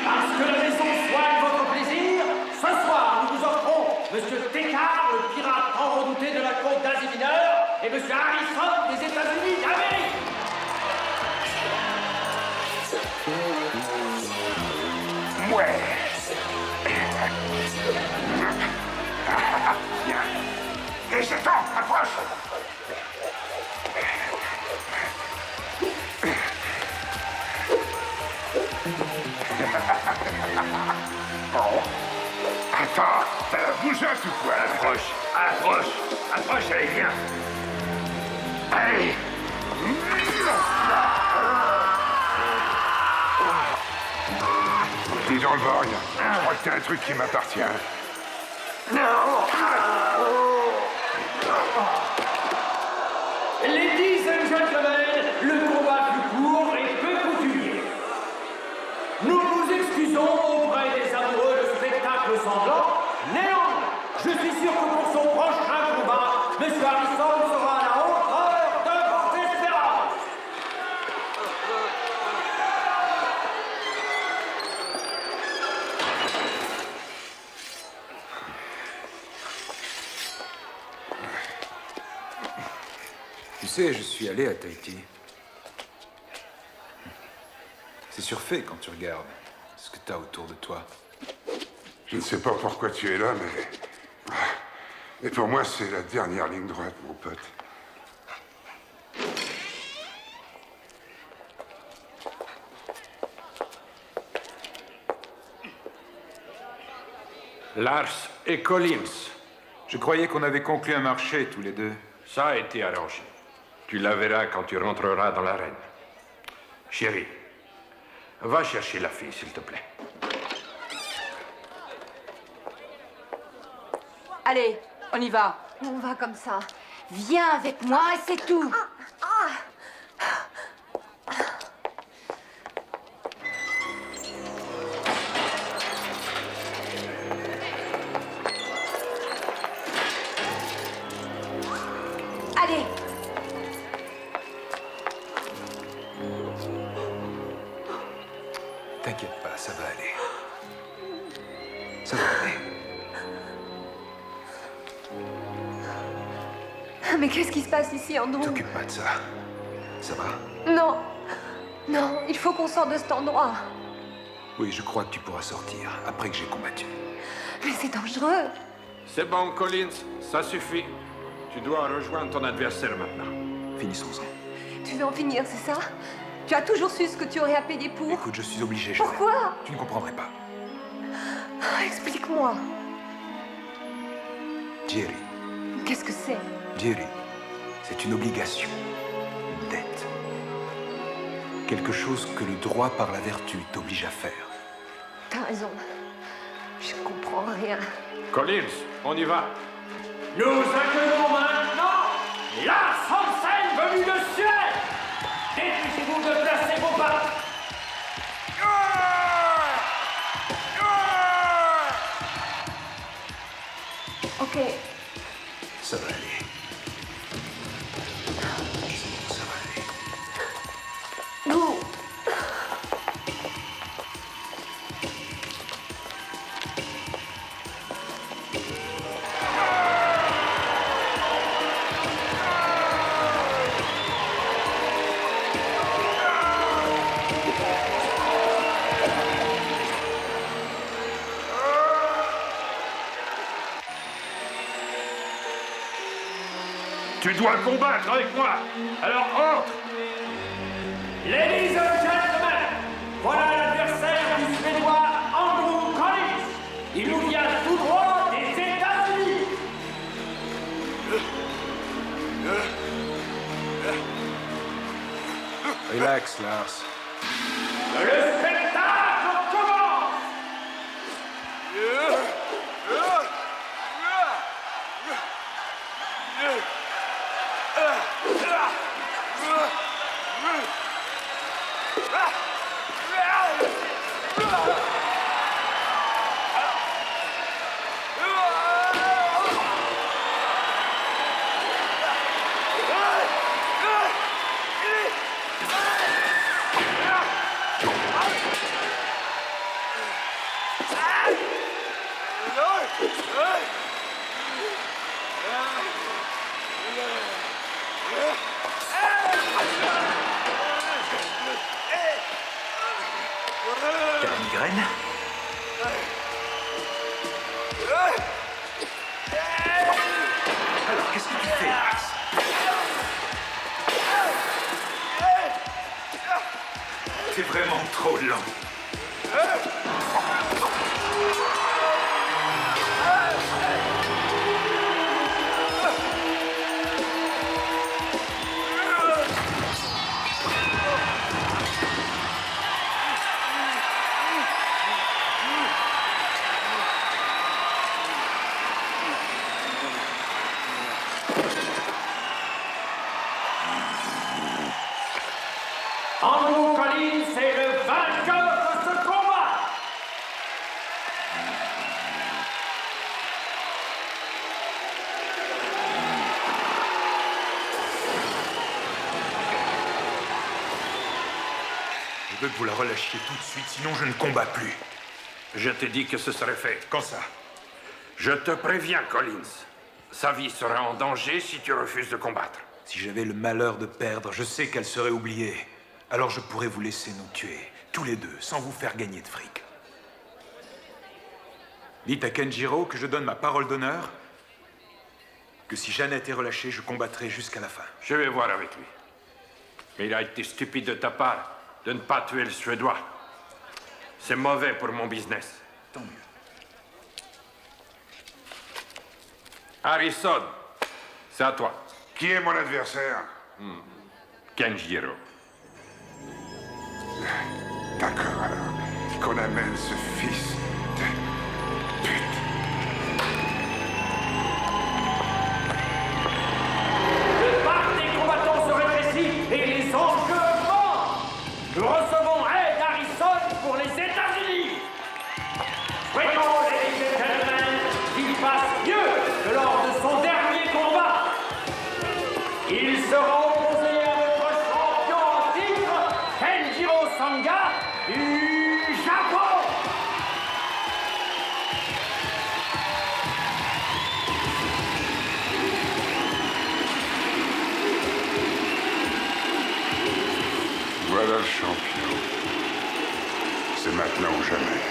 Parce que la maison soigne votre plaisir, ce soir, nous vous offrons Monsieur Teccard, le pirate tant redouté de la côte d'Asie mineure, et Monsieur Harrison des États-Unis d'Amérique. Ouais. Bien. Et c'est temps, approche. Bon. Attends, ça va bouger un tout poil. Approche, allez, viens. Allez. Dis donc, Borgne, je crois que t'as un truc qui m'appartient. Ladies and gentlemen, le combat plus court et peu coutumier. Nous nous excusons auprès des amoureux de spectacles sanglants. Néanmoins, je suis sûr que pour son prochain combat, M. Harrison sera à la hauteur de votre espérance. Tu sais, je suis allé à Tahiti. C'est surfait quand tu regardes ce que t'as autour de toi. Je ne sais pas pourquoi tu es là, mais... Et pour moi, c'est la dernière ligne droite, mon pote. Lars et Collins. Je croyais qu'on avait conclu un marché, tous les deux. Ça a été arrangé. Tu la verras quand tu rentreras dans l'arène. Chérie, va chercher la fille, s'il te plaît. Allez, on y va. On va comme ça. Viens avec moi et c'est tout. Allez. T'inquiète pas, ça va aller. Ça va aller. Mais qu'est-ce qui se passe ici, Andrew? T'occupe pas de ça. Ça va? Non. Non, il faut qu'on sorte de cet endroit. Oui, je crois que tu pourras sortir après que j'ai combattu. Mais c'est dangereux. C'est bon, Collins, ça suffit. Tu dois rejoindre ton adversaire maintenant. Finissons-en. Tu veux en finir, c'est ça? Tu as toujours su ce que tu aurais à payer pour? Écoute, je suis obligé, Joël. Pourquoi? Tu ne comprendrais pas. Explique-moi. Jerry. Qu'est-ce que c'est? Jerry, c'est une obligation, une dette. Quelque chose que le droit par la vertu t'oblige à faire. T'as raison. Je comprends rien. Collins, on y va. Nous accueillons maintenant Lars Hansen venu de Suède. Dépêchez-vous de placer vos pas. Ok. Ça va aller. C'est bon, ça va aller. Nous. Tu dois combattre avec moi. Alors entre. Ladies and gentlemen, voilà l'adversaire du Suédois Andrew Collins. Il nous vient tout droit des États-Unis. Relax, Lars. Le spectacle commence. trop lent. Andrew Collins est le vainqueur de ce combat. Je veux que vous la relâchiez tout de suite, sinon je ne combats plus. Je t'ai dit que ce serait fait. Quand ça? Je te préviens, Collins. Sa vie sera en danger si tu refuses de combattre. Si j'avais le malheur de perdre, je sais qu'elle serait oubliée. Alors je pourrais vous laisser nous tuer, tous les deux, sans vous faire gagner de fric. Dites à Kenjiro que je donne ma parole d'honneur, que si Jeannette est relâchée, je combattrai jusqu'à la fin. Je vais voir avec lui. Mais il a été stupide de ta part de ne pas tuer le Suédois. C'est mauvais pour mon business. Tant mieux. Harrison, c'est à toi. Qui est mon adversaire? Kenjiro. D'accord, alors. Qu'on amène ce fils de pute. Le parc des combattants se rétrécit et les enjeux augmentent. Nous recevons aide Harrison pour les États-Unis. Souhaitons, ladies and gentlemen, qu'il fasse mieux que lors de son dernier combat. Il sera opposé à notre champion en titre, Kenjiro Sanga, du Japon. Voilà le champion. C'est maintenant ou jamais.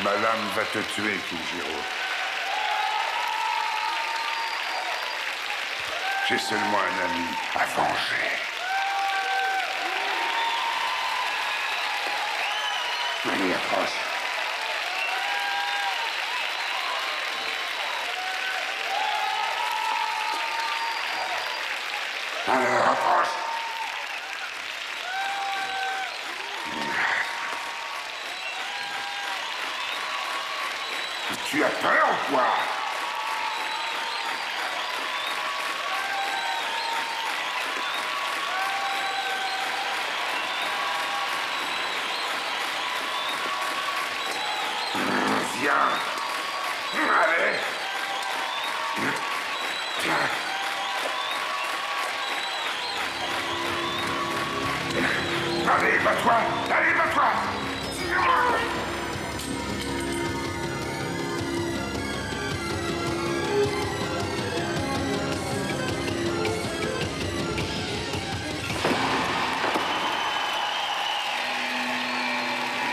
Ma lame va te tuer, Kenjiro. J'ai seulement un ami à venger. Allez, approche. Alors, approche. Tu as peur ou quoi? Viens. Allez. Allez, bats-toi. Allez, bats-toi.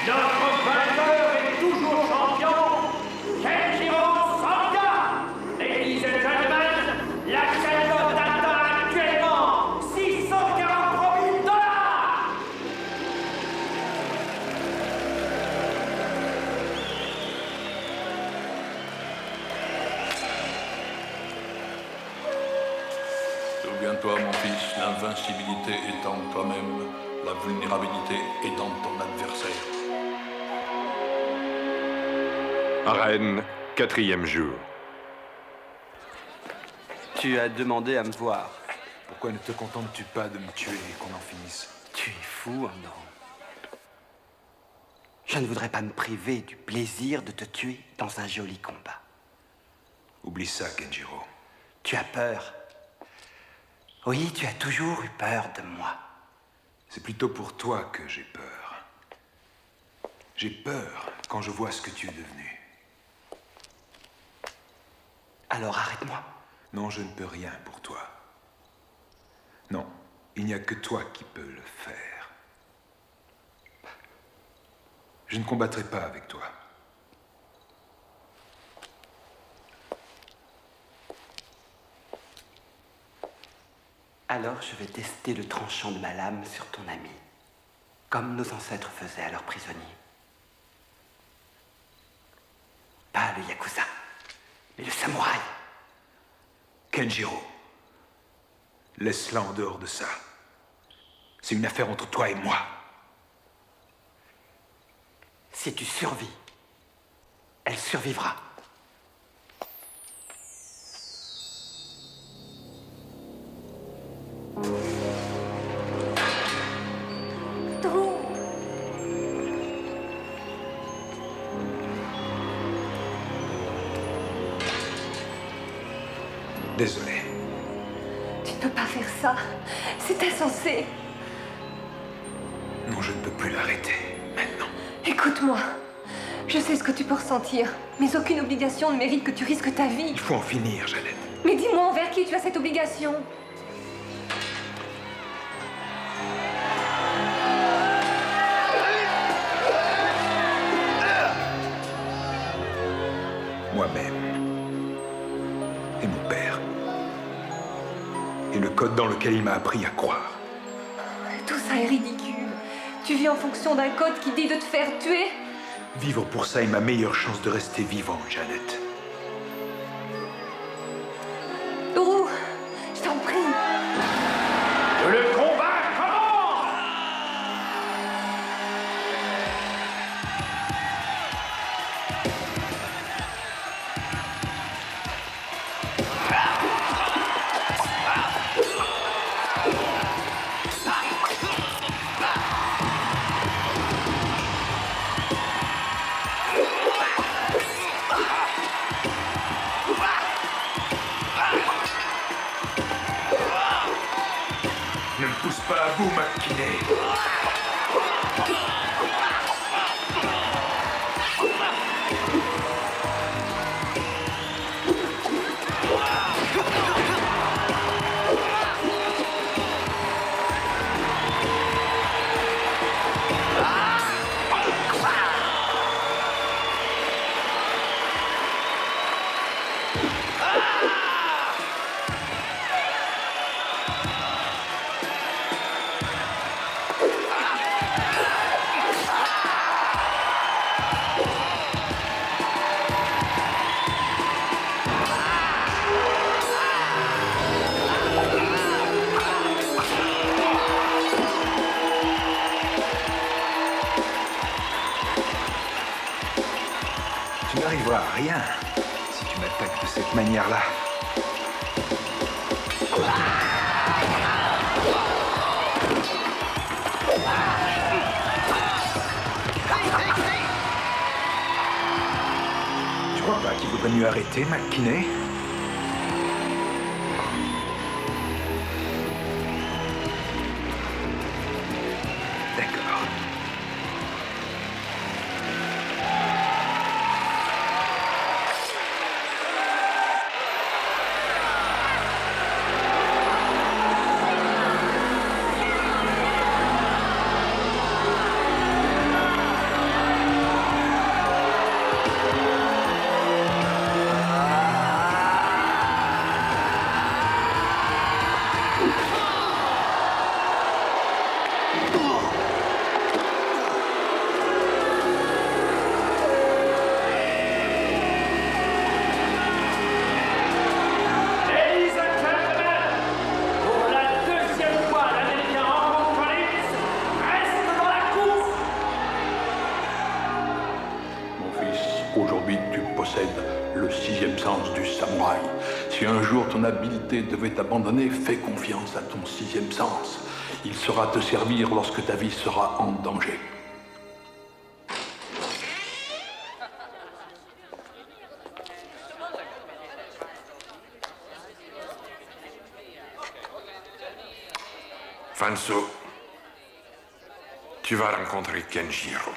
Notre vainqueur est toujours champion, Kenjiro Sanga. Ladies and gentlemen, la cagnotte atteint actuellement $643 000. Souviens-toi, mon fils, l'invincibilité est en toi-même, la vulnérabilité est dans ton adversaire. Arène, 4e jour. Tu as demandé à me voir. Pourquoi ne te contentes-tu pas de me tuer et qu'on en finisse? Tu es fou, Andrew. Je ne voudrais pas me priver du plaisir de te tuer dans un joli combat. Oublie ça, Kenjiro. Tu as peur. Oui, tu as toujours eu peur de moi. C'est plutôt pour toi que j'ai peur. J'ai peur quand je vois ce que tu es devenu. Alors arrête-moi. Non, je ne peux rien pour toi. Non, il n'y a que toi qui peux le faire. Je ne combattrai pas avec toi. Alors je vais tester le tranchant de ma lame sur ton ami, comme nos ancêtres faisaient à leurs prisonniers. Pas le Yakuza, mais le samouraï. Kenjiro, laisse-la en dehors de ça. C'est une affaire entre toi et moi. Si tu survis, elle survivra. Désolé. Tu ne peux pas faire ça. C'est insensé. Non, je ne peux plus l'arrêter, maintenant. Écoute-moi. Je sais ce que tu peux ressentir, mais aucune obligation ne mérite que tu risques ta vie. Il faut en finir, Jeannette. Mais dis-moi envers qui tu as cette obligation. Moi-même. Et mon père. Et le code dans lequel il m'a appris à croire. Tout ça est ridicule. Tu vis en fonction d'un code qui dit de te faire tuer. Vivre pour ça est ma meilleure chance de rester vivant, Jeannette. Toru, je t'en prie. Le combat commence! Ne me pousse pas à bout, McKinney. Tu n'arriveras à rien si tu m'attaques de cette manière-là. Tu crois pas qu'il vaudrait mieux arrêter, McKinney? D'accord. Aujourd'hui, tu possèdes le 6e sens du samouraï. Si un jour ton habileté devait t'abandonner, fais confiance à ton 6e sens. Il saura te servir lorsque ta vie sera en danger. Fanzo, tu vas rencontrer Kenjiro.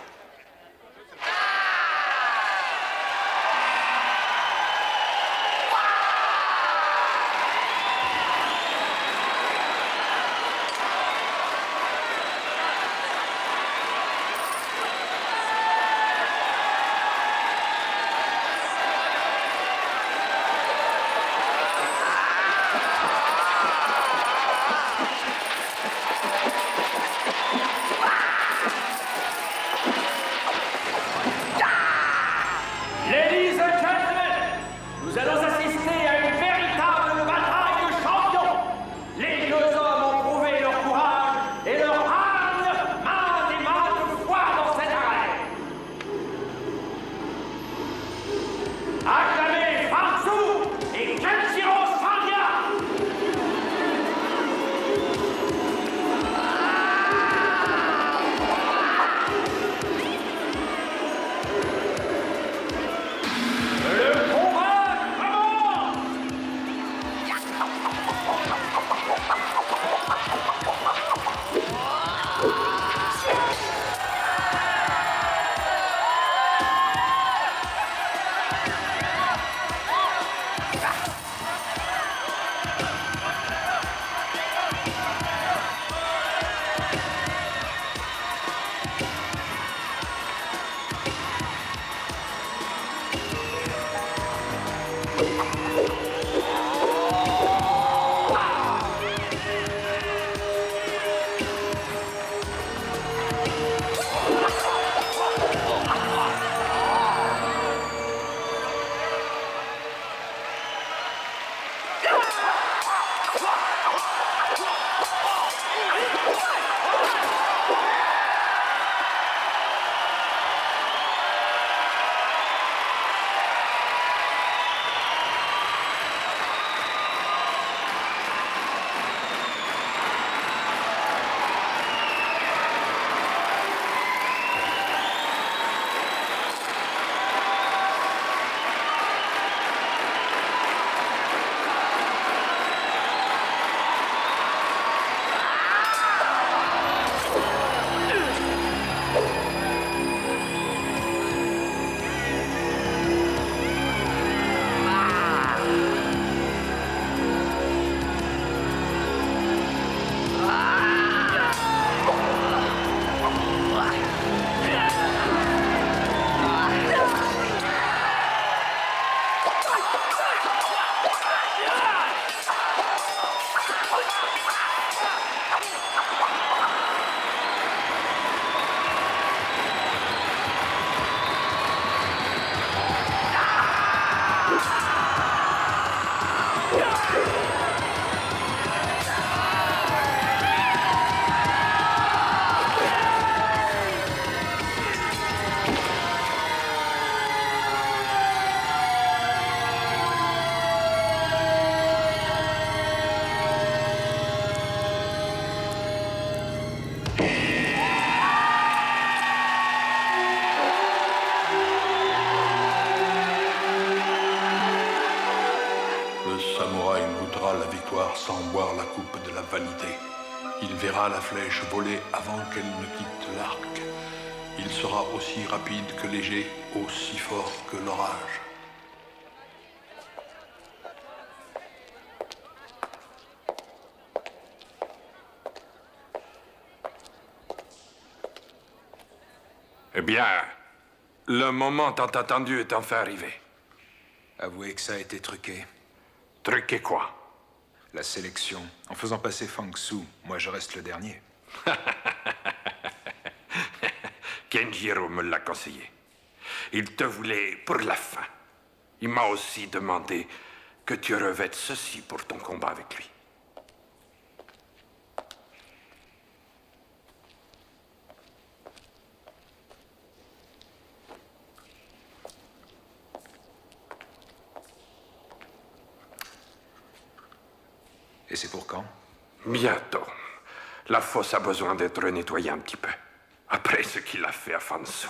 Le samouraï goûtera la victoire sans boire la coupe de la vanité. Il verra la flèche voler avant qu'elle ne quitte l'arc. Il sera aussi rapide que léger, aussi fort que l'orage. Eh bien, le moment tant attendu est enfin arrivé. Avouez que ça a été truqué. Truqué quoi? La sélection. En faisant passer Fang Su, moi je reste le dernier. Kenjiro me l'a conseillé. Il te voulait pour la fin. Il m'a aussi demandé que tu revêtes ceci pour ton combat avec lui. Et c'est pour quand? Bientôt. La fosse a besoin d'être nettoyée un petit peu. Après ce qu'il a fait à Fansu.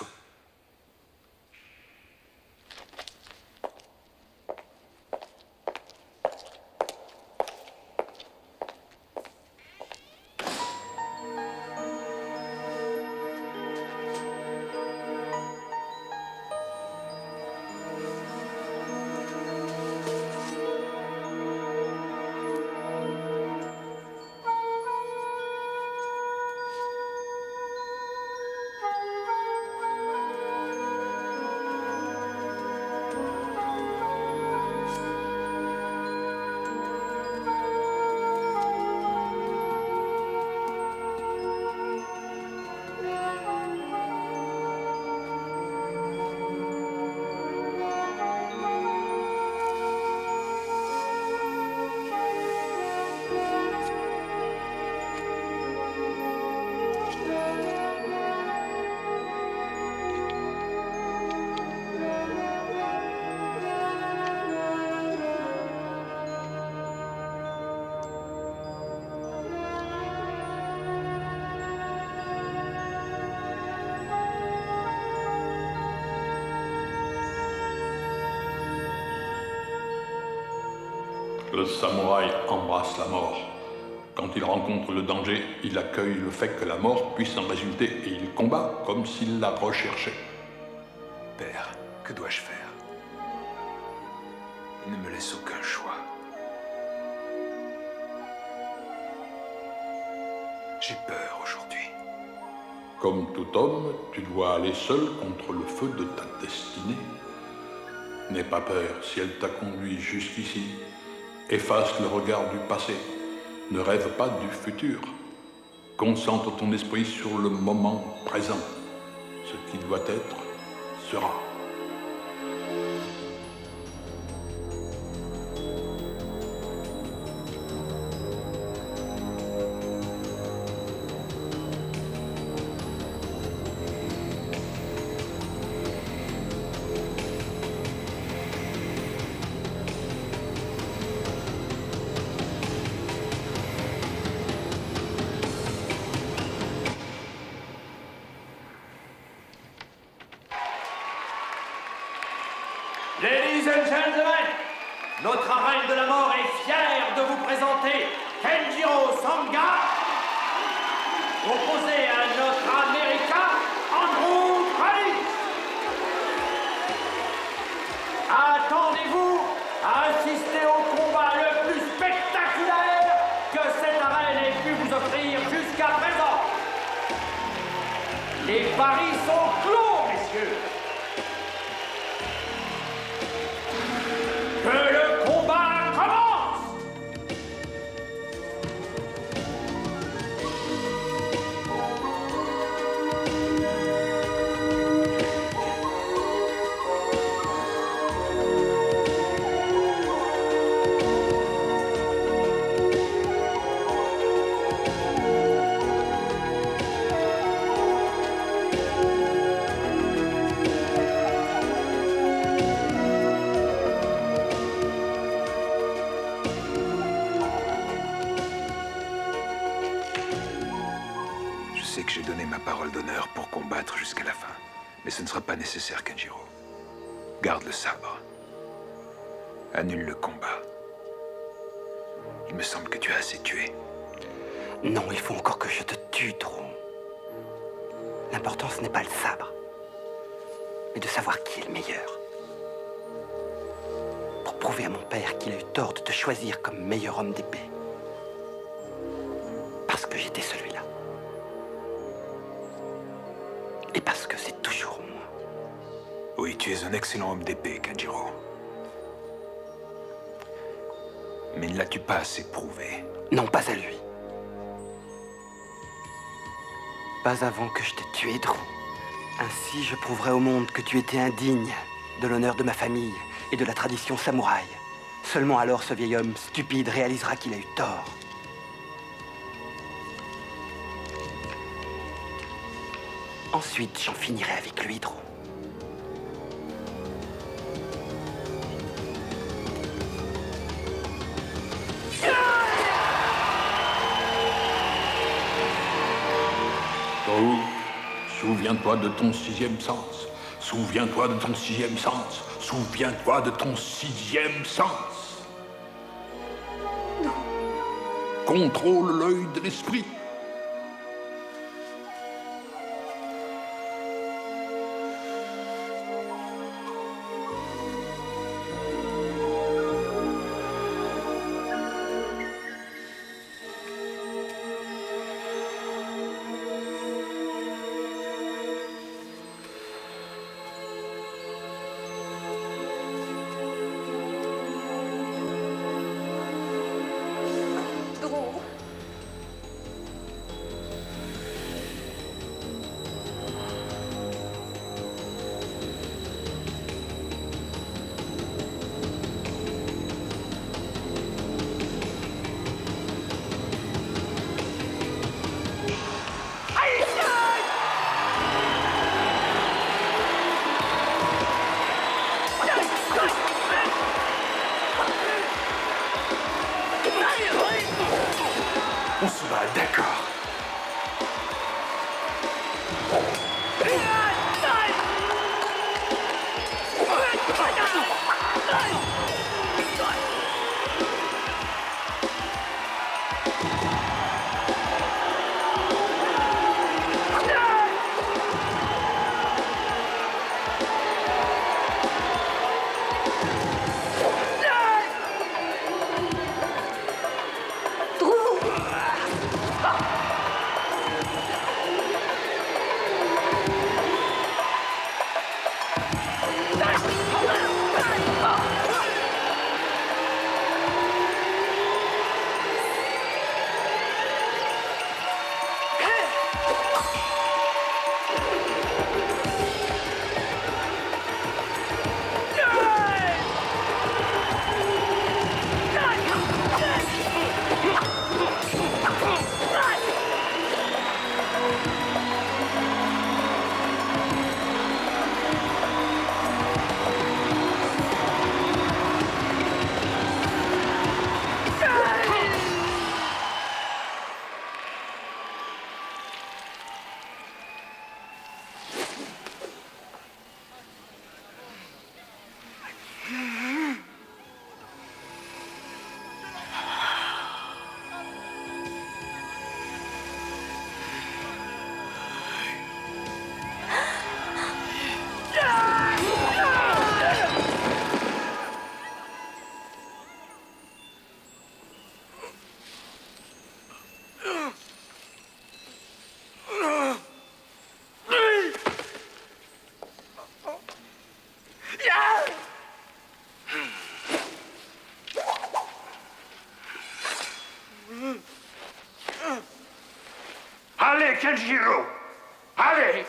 Le samouraï embrasse la mort. Quand il rencontre le danger, il accueille le fait que la mort puisse en résulter et il combat comme s'il la recherchait. Père, que dois-je faire? Il ne me laisse aucun choix. J'ai peur aujourd'hui. Comme tout homme, tu dois aller seul contre le feu de ta destinée. N'aie pas peur si elle t'a conduit jusqu'ici. Efface le regard du passé. Ne rêve pas du futur. Concentre ton esprit sur le moment présent. Ce qui doit être, sera. Ladies and gentlemen, notre arène de la mort est fière de vous présenter Kenjiro Sanga, opposé à notre Américain Andrew Kravitz. Attendez-vous à assister au combat le plus spectaculaire que cette arène ait pu vous offrir jusqu'à présent. Les paris sont clos, messieurs. Que le combat commence! sais que j'ai donné ma parole d'honneur pour combattre jusqu'à la fin. Mais ce ne sera pas nécessaire, Kenjiro. Garde le sabre. Annule le combat. Il me semble que tu as assez tué. Non, il faut encore que je te tue, Dro. L'important, ce n'est pas le sabre, mais de savoir qui est le meilleur. Pour prouver à mon père qu'il a eu tort de te choisir comme meilleur homme d'épée. Parce que j'étais celui-là. Et parce que c'est toujours moi. Oui, tu es un excellent homme d'épée, Kenjiro. Mais ne l'as-tu pas assez prouvé? Non, pas à lui. Pas avant que je t'ai tué, Dro. Ainsi, je prouverai au monde que tu étais indigne de l'honneur de ma famille et de la tradition samouraï. Seulement alors ce vieil homme stupide réalisera qu'il a eu tort. Ensuite, j'en finirai avec lui, Dro. Toru, souviens-toi de ton sixième sens. Souviens-toi de ton sixième sens. Souviens-toi de ton sixième sens. Non. Contrôle l'œil de l'esprit. On se bat, d'accord. Allez, Kenjiro! Allez!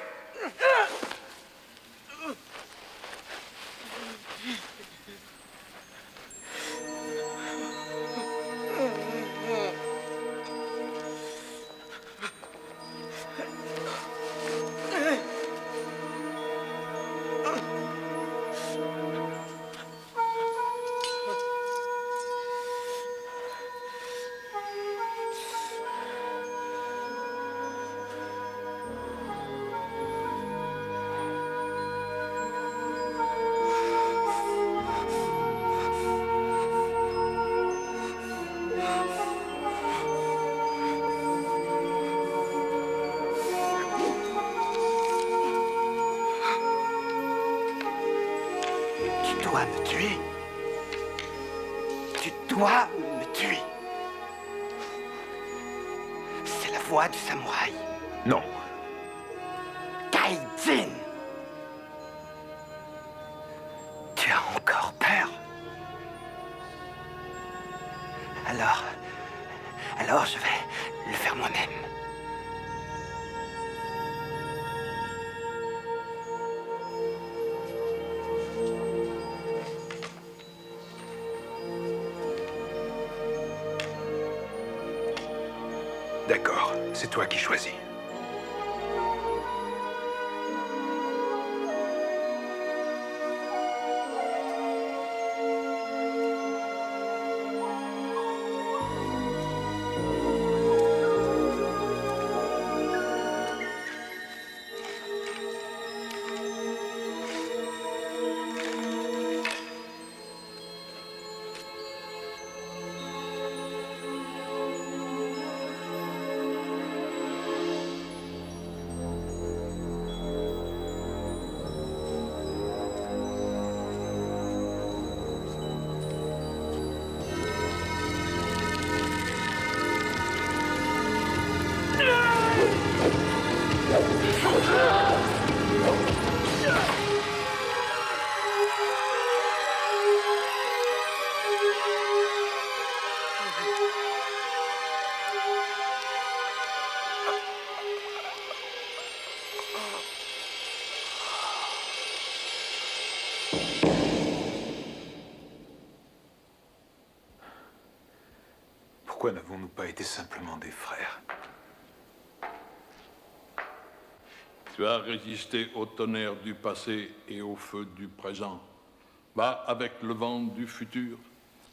dois me tuer. Tu dois me tuer. C'est la voix du samouraï. Non. Kaijin. Tu as encore peur? Alors je vais le faire moi-même. D'accord, c'est toi qui choisis. Pourquoi n'avons-nous pas été simplement des frères? Tu as résisté au tonnerre du passé et au feu du présent. Va avec le vent du futur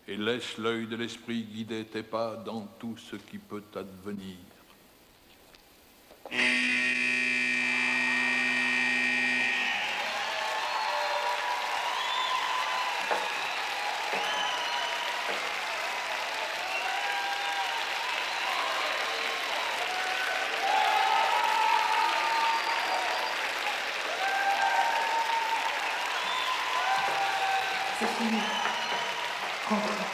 et laisse l'œil de l'esprit guider tes pas dans tout ce qui peut advenir. C'est fini. Rentre.